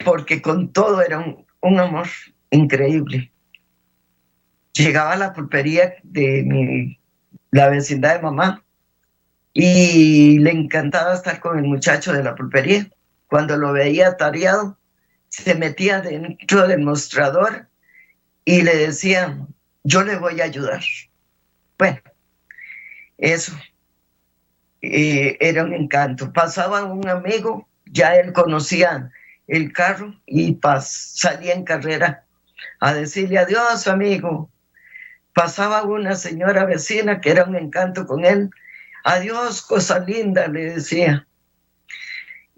porque con todo era un amor increíble. Llegaba a la pulpería de la vecindad de mamá y le encantaba estar con el muchacho de la pulpería. Cuando lo veía tareado, se metía dentro del mostrador y le decía: yo le voy a ayudar. Bueno, eso era un encanto. Pasaba un amigo, ya él conocía el carro y salía en carrera a decirle adiós, amigo. Pasaba una señora vecina que era un encanto con él: adiós, cosa linda, le decía.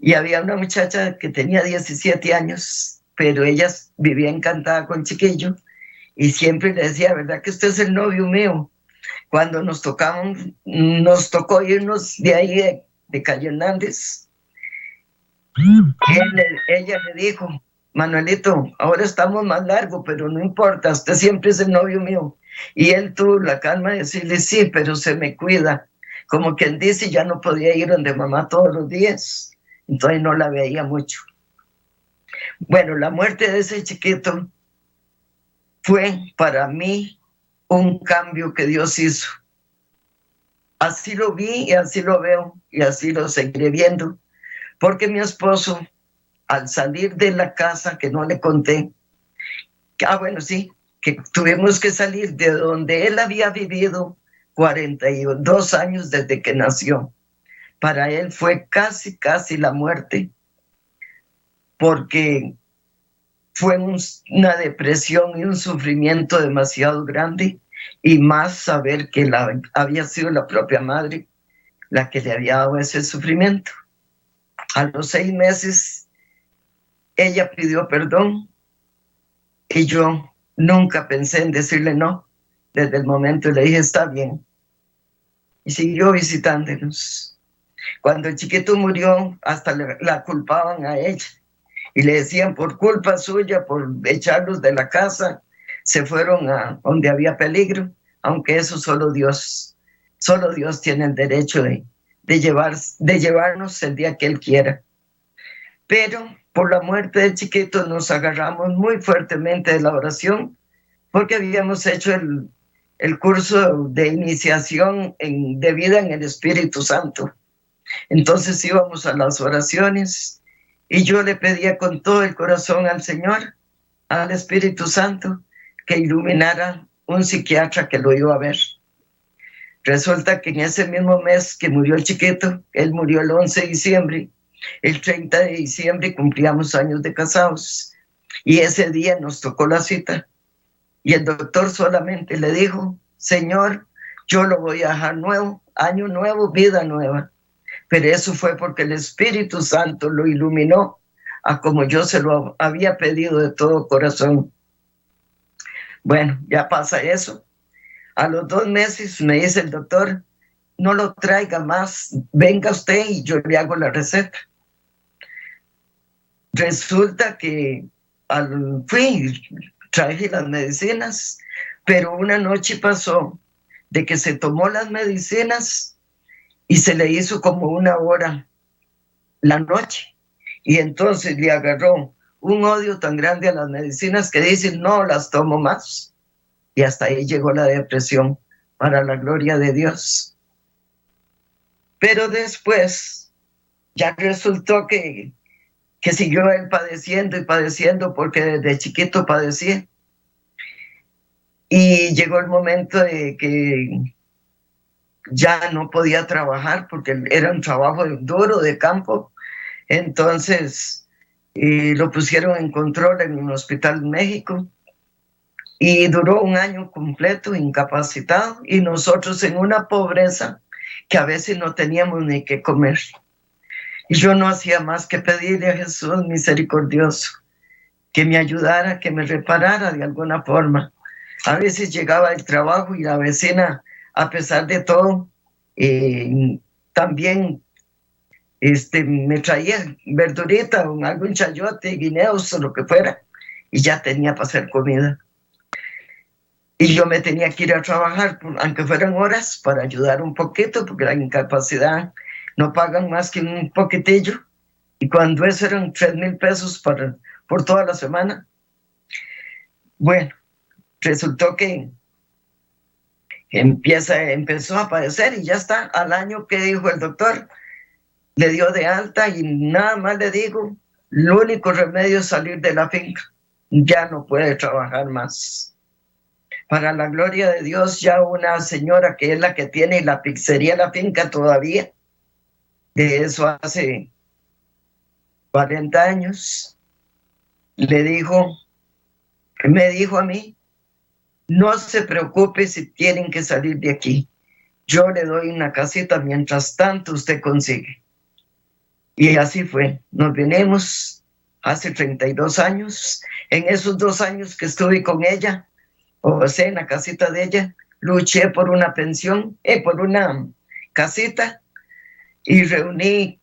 Y había una muchacha que tenía 17 años, pero ella vivía encantada con chiquillo, y siempre le decía: ¿verdad que usted es el novio mío? Cuando nos tocó irnos de ahí de Calle Hernández, ella le dijo: Manuelito, ahora estamos más largos, pero no importa, usted siempre es el novio mío. Y él tuvo la calma de decirle, sí, pero se me cuida. Como quien dice, ya no podía ir donde mamá todos los días, entonces no la veía mucho. Bueno, la muerte de ese chiquito fue para mí un cambio que Dios hizo. Así lo vi y así lo veo y así lo seguiré viendo, porque mi esposo, al salir de la casa, que no le conté, bueno, sí, que tuvimos que salir de donde él había vivido 42 años desde que nació. Para él fue casi la muerte, porque fue una depresión y un sufrimiento demasiado grande, y más saber que había sido la propia madre la que le había dado ese sufrimiento. A los 6 meses, ella pidió perdón y yo nunca pensé en decirle no. Desde el momento le dije, está bien. Y siguió visitándonos. Cuando el chiquito murió, hasta la culpaban a ella. Y le decían, por culpa suya, por echarlos de la casa, se fueron a donde había peligro, aunque eso solo Dios tiene el derecho de llevarnos el día que Él quiera. Pero por la muerte del chiquito nos agarramos muy fuertemente de la oración, porque habíamos hecho el curso de iniciación de vida en el Espíritu Santo. Entonces íbamos a las oraciones y yo le pedía con todo el corazón al Señor, al Espíritu Santo, que iluminara un psiquiatra que lo iba a ver. Resulta que en ese mismo mes que murió el chiquito, él murió el 11 de diciembre, el 30 de diciembre cumplíamos años de casados, y ese día nos tocó la cita, y el doctor solamente le dijo, Señor, yo lo voy a dejar nuevo, año nuevo, vida nueva. Pero eso fue porque el Espíritu Santo lo iluminó a como yo se lo había pedido de todo corazón. Bueno, ya pasa eso. A los 2 meses me dice el doctor, no lo traiga más, venga usted y yo le hago la receta. Resulta que fui, traje las medicinas, pero una noche pasó de que se tomó las medicinas y se le hizo como 1 hora la noche. Y entonces le agarró un odio tan grande a las medicinas que dice, no las tomo más. Y hasta ahí llegó la depresión, para la gloria de Dios. Pero después ya resultó que siguió él padeciendo y padeciendo, porque desde chiquito padecía. Y llegó el momento de que ya no podía trabajar, porque era un trabajo duro de campo. Entonces lo pusieron en control en un hospital en México. Y duró 1 año completo incapacitado, y nosotros en una pobreza que a veces no teníamos ni qué comer. Y yo no hacía más que pedirle a Jesús misericordioso que me ayudara, que me reparara de alguna forma. A veces llegaba el trabajo y la vecina, a pesar de todo, también me traía verdurita, algún chayote, guineos o lo que fuera, y ya tenía para hacer comida. Y yo me tenía que ir a trabajar, aunque fueran horas, para ayudar un poquito, porque la incapacidad no pagan más que un poquitillo. Y cuando eso eran 3,000 pesos por toda la semana. Bueno, resultó que empezó a padecer y ya está. Al año que dijo el doctor, le dio de alta y nada más le digo, el único remedio es salir de la finca. Ya no puede trabajar más. Para la gloria de Dios, ya una señora que es la que tiene la pizzería La Finca todavía, de eso hace 40 años, me dijo a mí, no se preocupe si tienen que salir de aquí. Yo le doy una casita, mientras tanto usted consigue. Y así fue. Nos vinimos hace 32 años. En esos 2 años que estuve con ella, o sea, en la casita de ella, luché por una pensión, por una casita, y reuní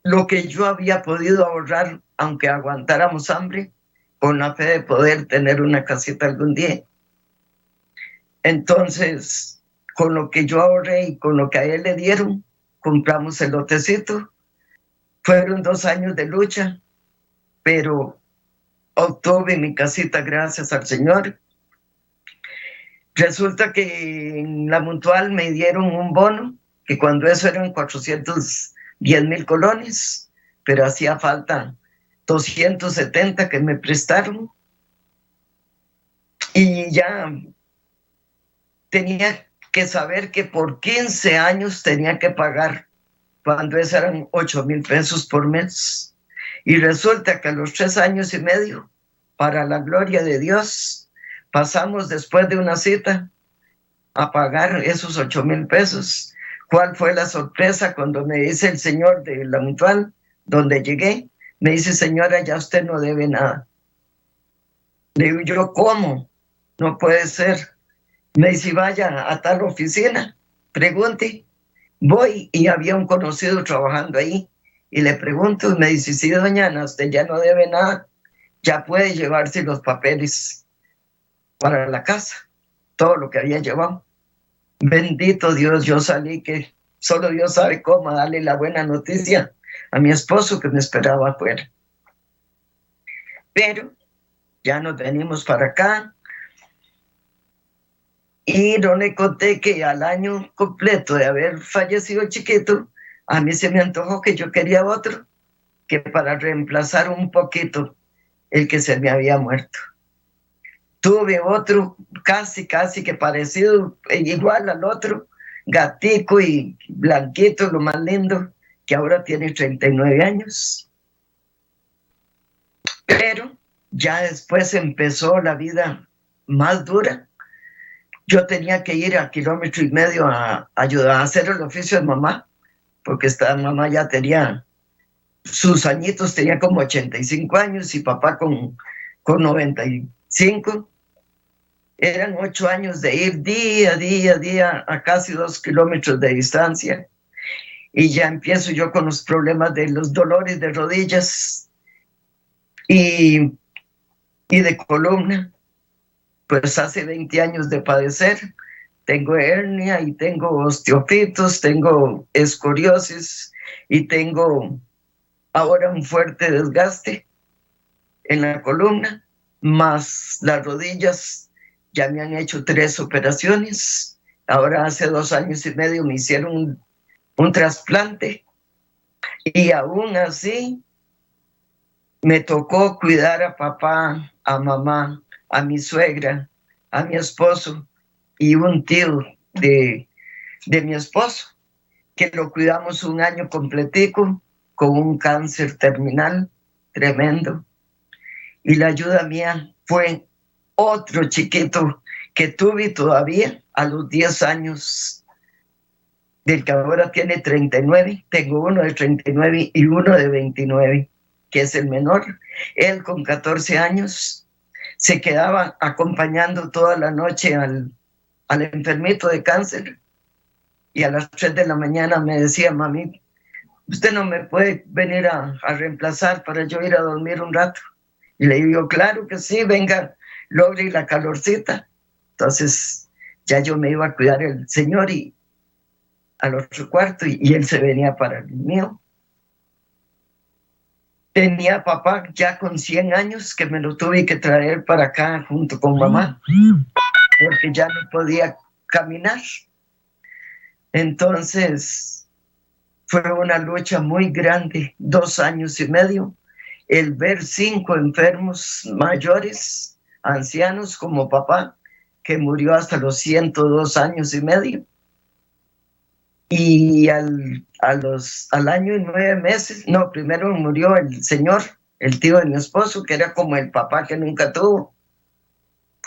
lo que yo había podido ahorrar, aunque aguantáramos hambre, con la fe de poder tener una casita algún día. Entonces, con lo que yo ahorré y con lo que a él le dieron, compramos el lotecito. Fueron 2 años de lucha, pero obtuve mi casita gracias al Señor. Resulta que en la Mutual me dieron un bono, que cuando eso eran 410,000 colones, pero hacía falta 270 que me prestaron. Y ya tenía que saber que por 15 años tenía que pagar, cuando eso eran 8,000 pesos por mes. Y resulta que a los 3 años y medio, para la gloria de Dios, pasamos después de una cita a pagar esos 8,000 pesos. ¿Cuál fue la sorpresa cuando me dice el señor de la Mutual, donde llegué? Me dice, señora, ya usted no debe nada. Le digo yo, ¿cómo? No puede ser. Me dice, vaya a tal oficina, pregunte. Voy y había un conocido trabajando ahí y le pregunto, y me dice, sí, doña Ana, usted ya no debe nada, ya puede llevarse los papeles para la casa, todo lo que había llevado. Bendito Dios, yo salí que solo Dios sabe cómo darle la buena noticia a mi esposo que me esperaba afuera. Pero ya nos venimos para acá y no le conté que al año completo de haber fallecido el chiquito, a mí se me antojó que yo quería otro, que para reemplazar un poquito el que se me había muerto. Tuve otro casi que parecido, igual al otro, gatico y blanquito, lo más lindo, que ahora tiene 39 años. Pero ya después empezó la vida más dura. Yo tenía que ir a 1,5 kilómetros a ayudar a hacer el oficio de mamá, porque esta mamá ya tenía sus añitos, tenía como 85 años y papá con 95. Eran 8 años de ir día a casi 2 kilómetros de distancia. Y ya empiezo yo con los problemas de los dolores de rodillas y de columna. Pues hace 20 años de padecer. Tengo hernia y tengo osteopitos, tengo escoriosis y tengo ahora un fuerte desgaste en la columna, más las rodillas. Ya me han hecho 3 operaciones. Ahora hace 2 años y medio me hicieron un trasplante. Y aún así me tocó cuidar a papá, a mamá, a mi suegra, a mi esposo y un tío de mi esposo, que lo cuidamos un año completico con un cáncer terminal tremendo. Y la ayuda mía fue otro chiquito que tuve todavía a los 10 años, del que ahora tiene 39. Tengo uno de 39 y uno de 29, que es el menor. Él con 14 años se quedaba acompañando toda la noche al enfermito de cáncer, y a las 3 de la mañana me decía, mami, ¿usted no me puede venir a reemplazar para yo ir a dormir un rato? Y le digo, claro que sí, venga, logre la calorcita. Entonces ya yo me iba a cuidar el señor y al otro cuarto, y él se venía para el mío. Tenía papá ya con 100 años que me lo tuve que traer para acá junto con mamá, porque ya no podía caminar. Entonces fue una lucha muy grande, 2 años y medio, el ver 5 enfermos mayores, ancianos como papá, que murió hasta los 102 años y medio. Y al año y 9 meses, no, primero murió el señor, el tío de mi esposo, que era como el papá que nunca tuvo.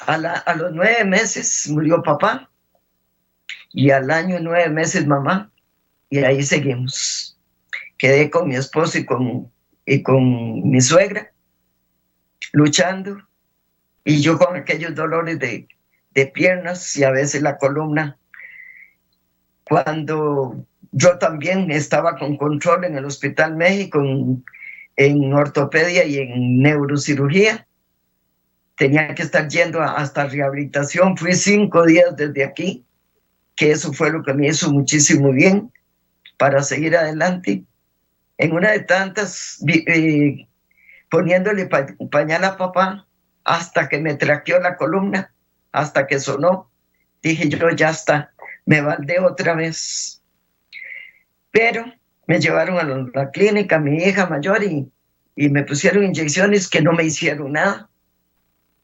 A los 9 meses murió papá, y al año y 9 meses mamá, y ahí seguimos. Quedé con mi esposo y con mi suegra, luchando, y yo con aquellos dolores de piernas y a veces la columna. Cuando Yo también estaba con control en el Hospital México, en ortopedia y en neurocirugía. Tenía que estar yendo hasta rehabilitación. Fui 5 días desde aquí, que eso fue lo que me hizo muchísimo bien para seguir adelante. En una de tantas, poniéndole pañal a papá hasta que me traqueó la columna, hasta que sonó. Dije yo, ya está, me baldé otra vez. Pero me llevaron a la clínica, mi hija mayor, y me pusieron inyecciones que no me hicieron nada.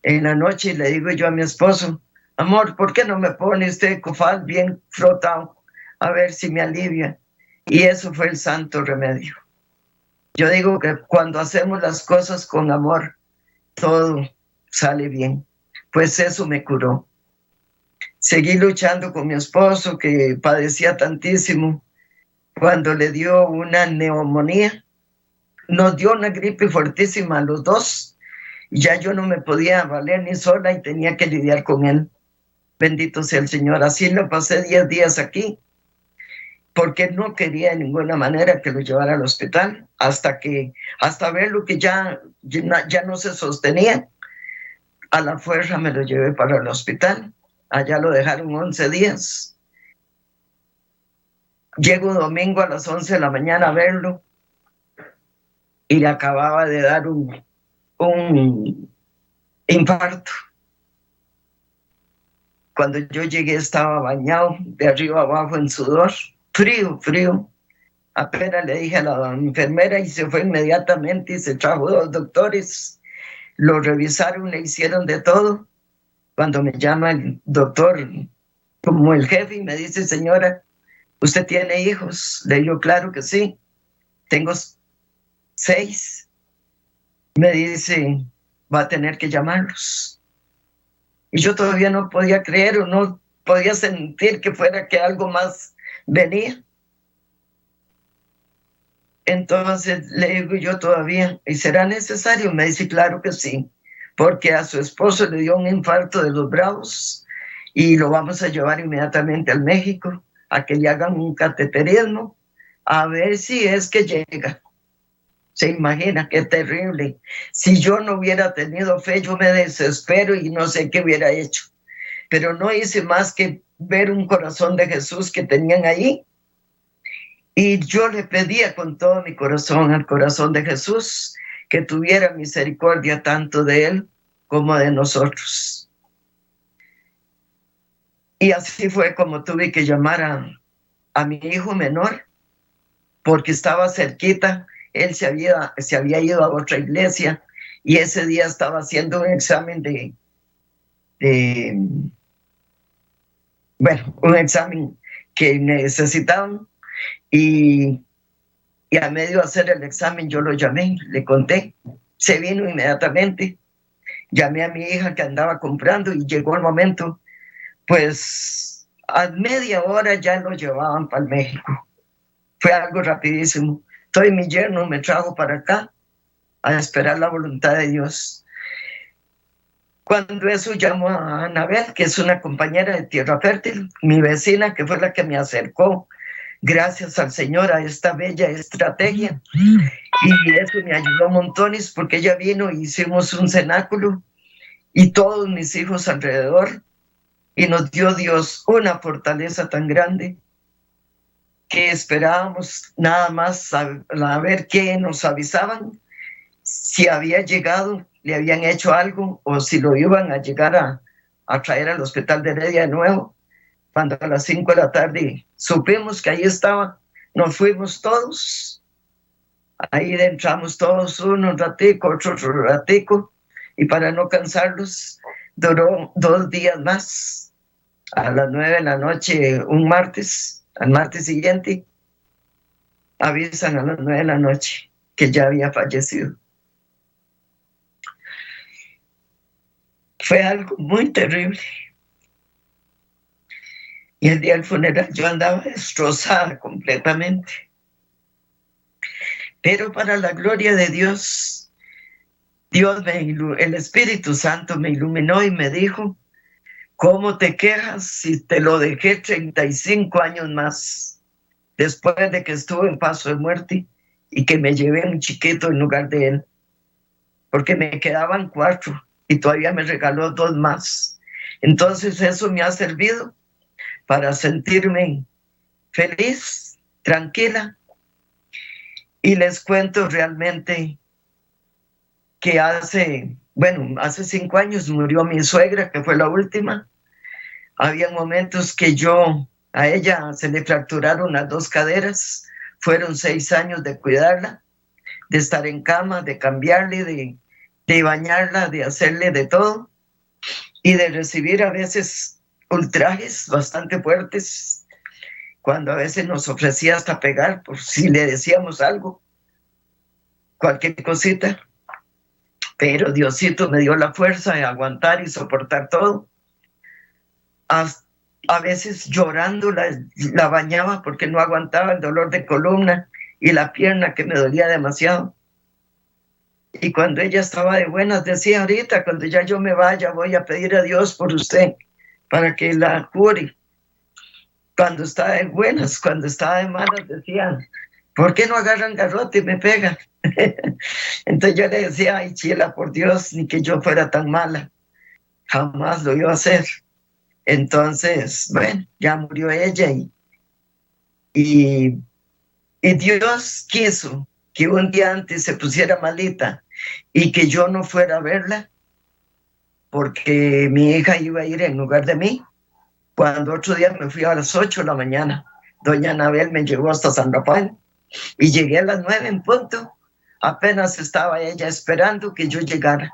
En la noche le digo yo a mi esposo, amor, ¿por qué no me pone usted Cofal bien frotado? A ver si me alivia. Y eso fue el santo remedio. Yo digo que cuando hacemos las cosas con amor, todo sale bien. Pues eso me curó. Seguí luchando con mi esposo, que padecía tantísimo. Cuando le dio una neumonía, nos dio una gripe fuertísima a los dos. Ya yo no me podía valer ni sola y tenía que lidiar con él. Bendito sea el Señor. Así lo pasé 10 días aquí, porque no quería de ninguna manera que lo llevara al hospital, hasta verlo que ya no se sostenía. A la fuerza me lo llevé para el hospital. Allá lo dejaron 11 días. Llego domingo a las 11 de la mañana a verlo y le acababa de dar un infarto. Cuando yo llegué estaba bañado de arriba abajo en sudor, frío. Apenas le dije a la enfermera y se fue inmediatamente y se trajo 2 doctores. Lo revisaron, le hicieron de todo. Cuando me llama el doctor como el jefe y me dice, señora, ¿usted tiene hijos? Le digo, claro que sí, tengo 6. Me dice, va a tener que llamarlos. Y yo todavía no podía creer o no podía sentir que fuera que algo más venía. Entonces le digo yo todavía, ¿y será necesario? Me dice, claro que sí, porque a su esposo le dio un infarto de los bravos y lo vamos a llevar inmediatamente al México a que le hagan un cateterismo, a ver si es que llega. Se imagina qué terrible. Si yo no hubiera tenido fe, yo me desespero y no sé qué hubiera hecho. Pero no hice más que ver un corazón de Jesús que tenían ahí. Y yo le pedía con todo mi corazón al corazón de Jesús que tuviera misericordia tanto de él como de nosotros. Y así fue como tuve que llamar a mi hijo menor, porque estaba cerquita. Él se había ido a otra iglesia y ese día estaba haciendo un examen un examen que necesitaban y a medio de hacer el examen yo lo llamé, le conté, se vino inmediatamente, llamé a mi hija que andaba comprando y llegó el momento, pues a media hora ya lo llevaban para el México. Fue algo rapidísimo. Todo mi yerno me trajo para acá a esperar la voluntad de Dios. Cuando eso llamó a Anabel, que es una compañera de Tierra Fértil, mi vecina, que fue la que me acercó, gracias al Señor, a esta bella estrategia. Y eso me ayudó montones porque ella vino y hicimos un cenáculo y todos mis hijos alrededor. Y nos dio Dios una fortaleza tan grande que esperábamos nada más a ver qué nos avisaban, si había llegado, le habían hecho algo o si lo iban a llegar a traer al hospital de Heredia de nuevo. Cuando a las 5 de la tarde supimos que ahí estaba, nos fuimos todos. Ahí entramos todos, uno un ratico, otro ratico, y para no cansarlos, duró 2 días más. A las 9 de la noche, un martes, al martes siguiente, avisan a las 9 de la noche que ya había fallecido. Fue algo muy terrible. Y el día del funeral yo andaba destrozada completamente. Pero para la gloria de Dios, el Espíritu Santo me iluminó y me dijo, ¿cómo te quejas si te lo dejé 35 años más? después de que estuve en paso de muerte y que me llevé un chiquito en lugar de él, porque me quedaban 4 y todavía me regaló 2 más. Entonces eso me ha servido para sentirme feliz, tranquila. Y les cuento realmente que hace 5 años murió mi suegra, que fue la última. Había momentos que a ella se le fracturaron las 2 caderas. Fueron 6 años de cuidarla, de estar en cama, de cambiarle, de bañarla, de hacerle de todo y de recibir a veces ultrajes bastante fuertes, cuando a veces nos ofrecía hasta pegar por si le decíamos algo, cualquier cosita. Pero Diosito me dio la fuerza de aguantar y soportar todo. A veces llorando la bañaba porque no aguantaba el dolor de columna y la pierna que me dolía demasiado. Y cuando ella estaba de buenas decía: ahorita cuando ya yo me vaya voy a pedir a Dios por usted para que la cure. Cuando estaba de buenas, cuando estaba de malas decía: ¿por qué no agarran garrote y me pegan? Entonces yo le decía: ay, Chila, por Dios, ni que yo fuera tan mala, jamás lo iba a hacer. Entonces, bueno, ya murió ella y Dios quiso que un día antes se pusiera malita y que yo no fuera a verla, porque mi hija iba a ir en lugar de mí. Cuando otro día me fui a las 8 de la mañana, doña Anabel me llevó hasta San Rafael y llegué a las 9 en punto. Apenas estaba ella esperando que yo llegara.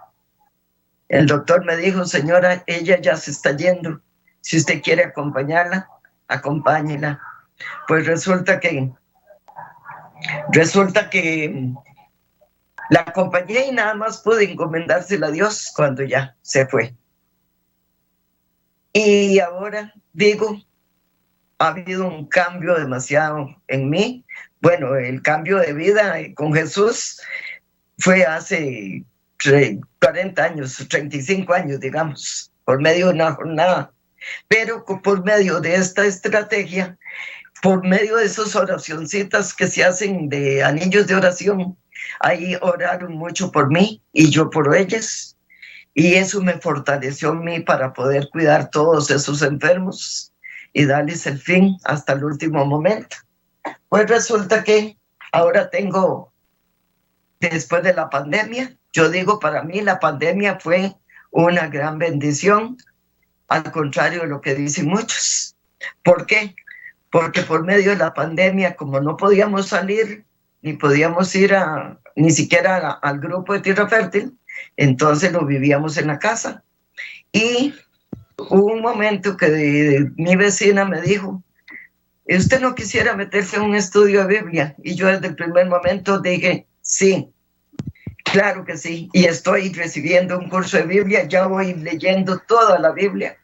El doctor me dijo: señora, ella ya se está yendo. Si usted quiere acompañarla, acompáñela. Pues resulta que la acompañé y nada más pude encomendársela a Dios cuando ya se fue. Y ahora digo, ha habido un cambio demasiado en mí. Bueno, el cambio de vida con Jesús fue hace 40 años, 35 años, digamos, por medio de una jornada. Pero por medio de esta estrategia, por medio de esas oracioncitas que se hacen de anillos de oración, ahí oraron mucho por mí y yo por ellas. Y eso me fortaleció a mí para poder cuidar todos esos enfermos y darles el fin hasta el último momento. Pues resulta que ahora tengo, después de la pandemia, yo digo, para mí la pandemia fue una gran bendición, al contrario de lo que dicen muchos. ¿Por qué? Porque por medio de la pandemia, como no podíamos salir, ni podíamos ir ni siquiera al grupo de Tierra Fértil, entonces lo vivíamos en la casa. Y hubo un momento que mi vecina me dijo: ¿usted no quisiera meterse en un estudio de Biblia? Y yo desde el primer momento dije: sí, claro que sí. Y estoy recibiendo un curso de Biblia, ya voy leyendo toda la Biblia.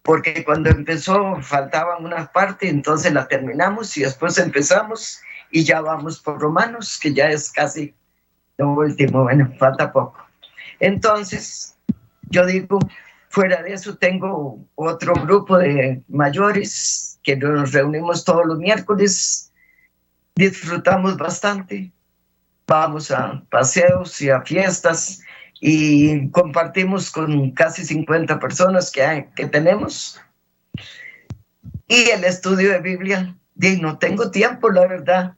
Porque cuando empezó faltaban unas partes, entonces la terminamos y después empezamos y ya vamos por Romanos, que ya es casi lo último, bueno, falta poco. Entonces, yo digo, fuera de eso tengo otro grupo de mayores que nos reunimos todos los miércoles, disfrutamos bastante, vamos a paseos y a fiestas y compartimos con casi 50 personas que tenemos. Y el estudio de Biblia, no tengo tiempo, la verdad,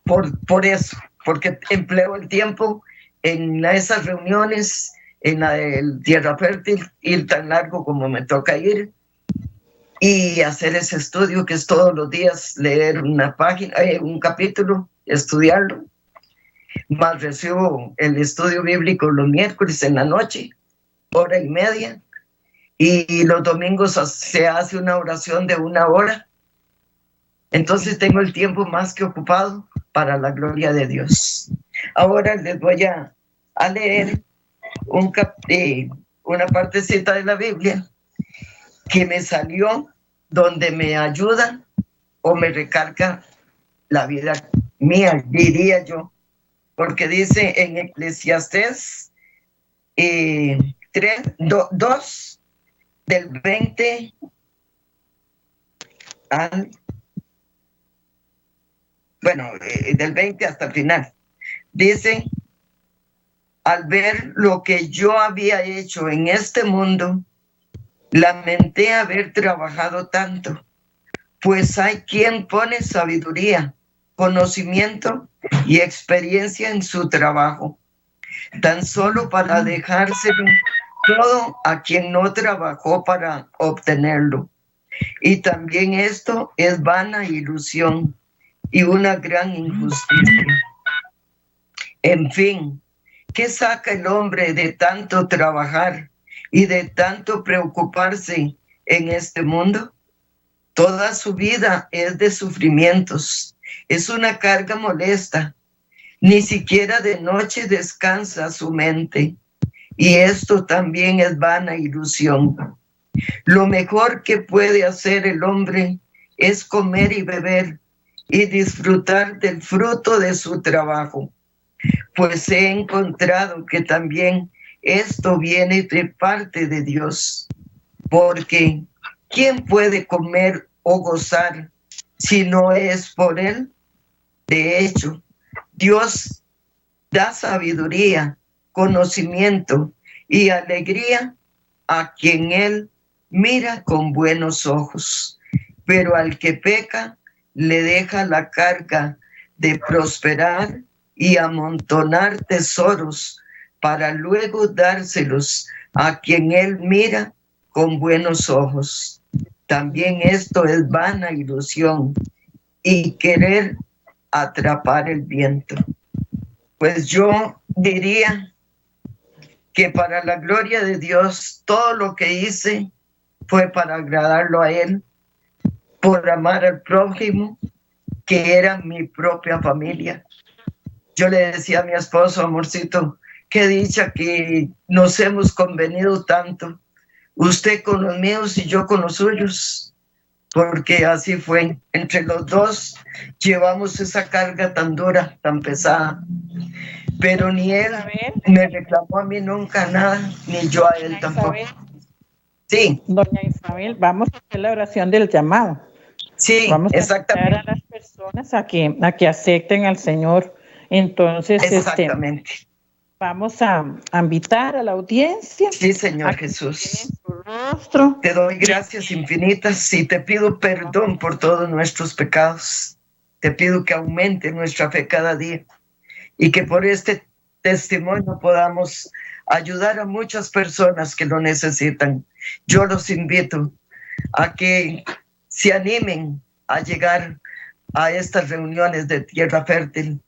por eso, porque empleo el tiempo en esas reuniones, en la del Tierra Fértil, ir tan largo como me toca ir, y hacer ese estudio que es todos los días leer una página, un capítulo, estudiarlo. Más recibo el estudio bíblico los miércoles en la noche, 1:30, y los domingos se hace una oración de 1 hora. Entonces tengo el tiempo más que ocupado para la gloria de Dios. Ahora les voy a leer una partecita de la Biblia que me salió, donde me ayuda o me recarga la vida mía, diría yo, porque dice en Eclesiastés 2, del 20 al del 20 hasta el final. Dice, al ver lo que yo había hecho en este mundo, lamenté haber trabajado tanto, pues hay quien pone sabiduría, conocimiento y experiencia en su trabajo, tan solo para dejárselo todo a quien no trabajó para obtenerlo. Y también esto es vana ilusión y una gran injusticia. En fin, ¿qué saca el hombre de tanto trabajar y de tanto preocuparse en este mundo? Toda su vida es de sufrimientos, es una carga molesta. Ni siquiera de noche descansa su mente. Y esto también es vana ilusión. Lo mejor que puede hacer el hombre es comer y beber y disfrutar del fruto de su trabajo. Pues he encontrado que también esto viene de parte de Dios. Porque ¿quién puede comer o gozar si no es por Él? De hecho, Dios da sabiduría, conocimiento y alegría a quien Él mira con buenos ojos, pero al que peca le deja la carga de prosperar y amontonar tesoros para luego dárselos a quien Él mira con buenos ojos. También esto es vana ilusión y querer atrapar el viento. Pues yo diría que para la gloria de Dios, todo lo que hice fue para agradarlo a Él, por amar al prójimo, que era mi propia familia. Yo le decía a mi esposo, amorcito, qué dicha que nos hemos convenido tanto, usted con los míos y yo con los suyos, porque así fue. Entre los dos llevamos esa carga tan dura, tan pesada. Pero ni él me reclamó a mí nunca nada, ni yo a él tampoco. Sí. Doña Isabel, vamos a hacer la oración del llamado. Sí, vamos exactamente. A invitar a las personas a que acepten al Señor. Entonces, exactamente. Vamos a invitar a la audiencia. Sí, Señor Jesús. Te doy gracias infinitas y te pido perdón por todos nuestros pecados. Te pido que aumente nuestra fe cada día y que por este testimonio podamos ayudar a muchas personas que lo necesitan. Yo los invito a que se animen a llegar a estas reuniones de Tierra Fértil,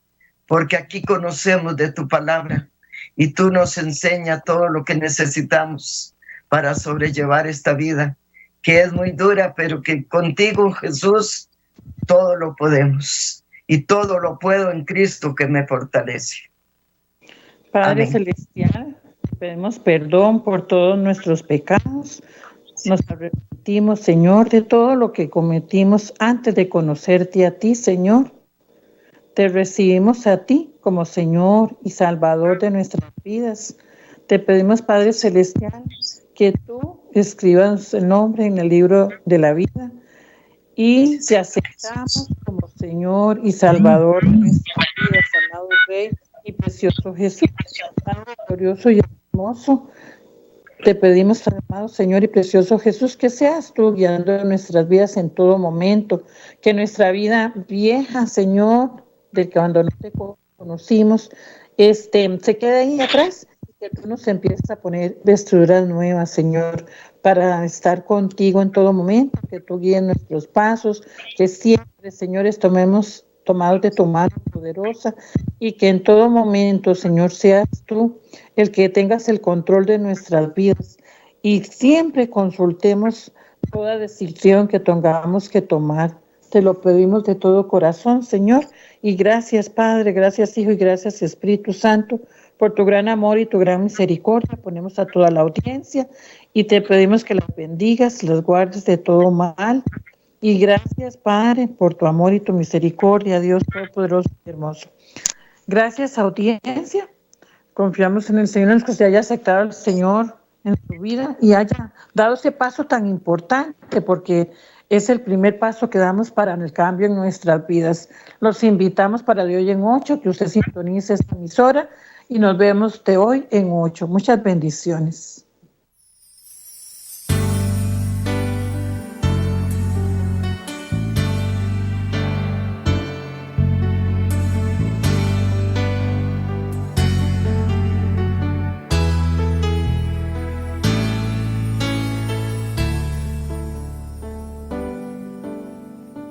porque aquí conocemos de tu palabra y tú nos enseñas todo lo que necesitamos para sobrellevar esta vida, que es muy dura, pero que contigo, Jesús, todo lo podemos y todo lo puedo en Cristo que me fortalece. Padre Amén. Celestial, pedimos perdón por todos nuestros pecados. Nos arrepentimos, Señor, de todo lo que cometimos antes de conocerte a ti, Señor. Te recibimos a ti como Señor y Salvador de nuestras vidas. Te pedimos, Padre Celestial, que tú escribas el nombre en el libro de la vida y te aceptamos como Señor y Salvador de nuestras vidas, amado Rey y precioso Jesús, tan glorioso y hermoso. Te pedimos, amado Señor y precioso Jesús, que seas tú guiando nuestras vidas en todo momento, que nuestra vida vieja, Señor, de cuando no te conocimos, se quede ahí atrás, y que tú nos empieces a poner vestiduras nuevas, Señor, para estar contigo en todo momento, que tú guíes nuestros pasos, que siempre, señores, tomados de tu mano poderosa, y que en todo momento, Señor, seas tú el que tengas el control de nuestras vidas, y siempre consultemos toda decisión que tengamos que tomar. Te lo pedimos de todo corazón, Señor, y gracias, Padre, gracias, Hijo, y gracias, Espíritu Santo, por tu gran amor y tu gran misericordia. Ponemos a toda la audiencia y te pedimos que las bendigas, las guardes de todo mal. Y gracias, Padre, por tu amor y tu misericordia, Dios Todopoderoso y hermoso. Gracias, audiencia. Confiamos en el Señor, que se haya aceptado al Señor en su vida y haya dado ese paso tan importante, porque Es el primer paso que damos para el cambio en nuestras vidas. Los invitamos para de hoy en 8, que usted sintonice esta emisora y nos vemos de hoy en 8. Muchas bendiciones.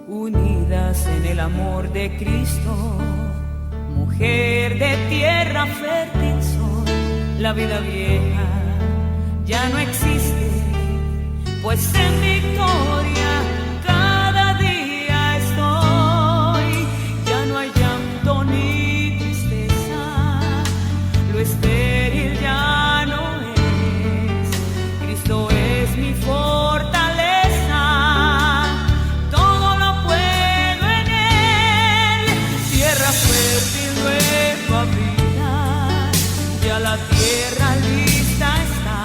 Unidas en el amor de Cristo, mujer de tierra fértil soy. La vida vieja ya no existe, pues en victoria cada día estoy. Ya no hay llanto ni tristeza, lo estéril ya no es. Cristo es mi fortaleza. La tierra lista está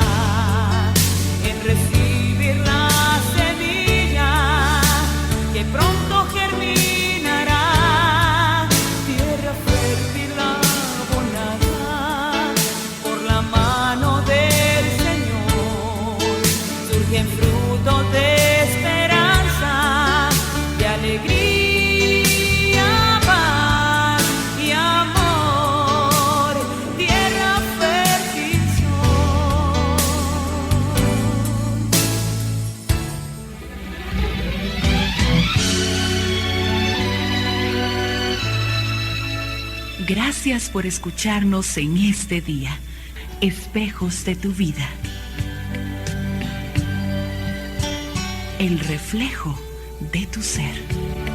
en recibir la semilla que pronto germinará. Tierra fértil abonada por la mano del Señor, surgen frutos de esperanza, de alegría. Gracias por escucharnos en este día. Espejos de tu vida. El reflejo de tu ser.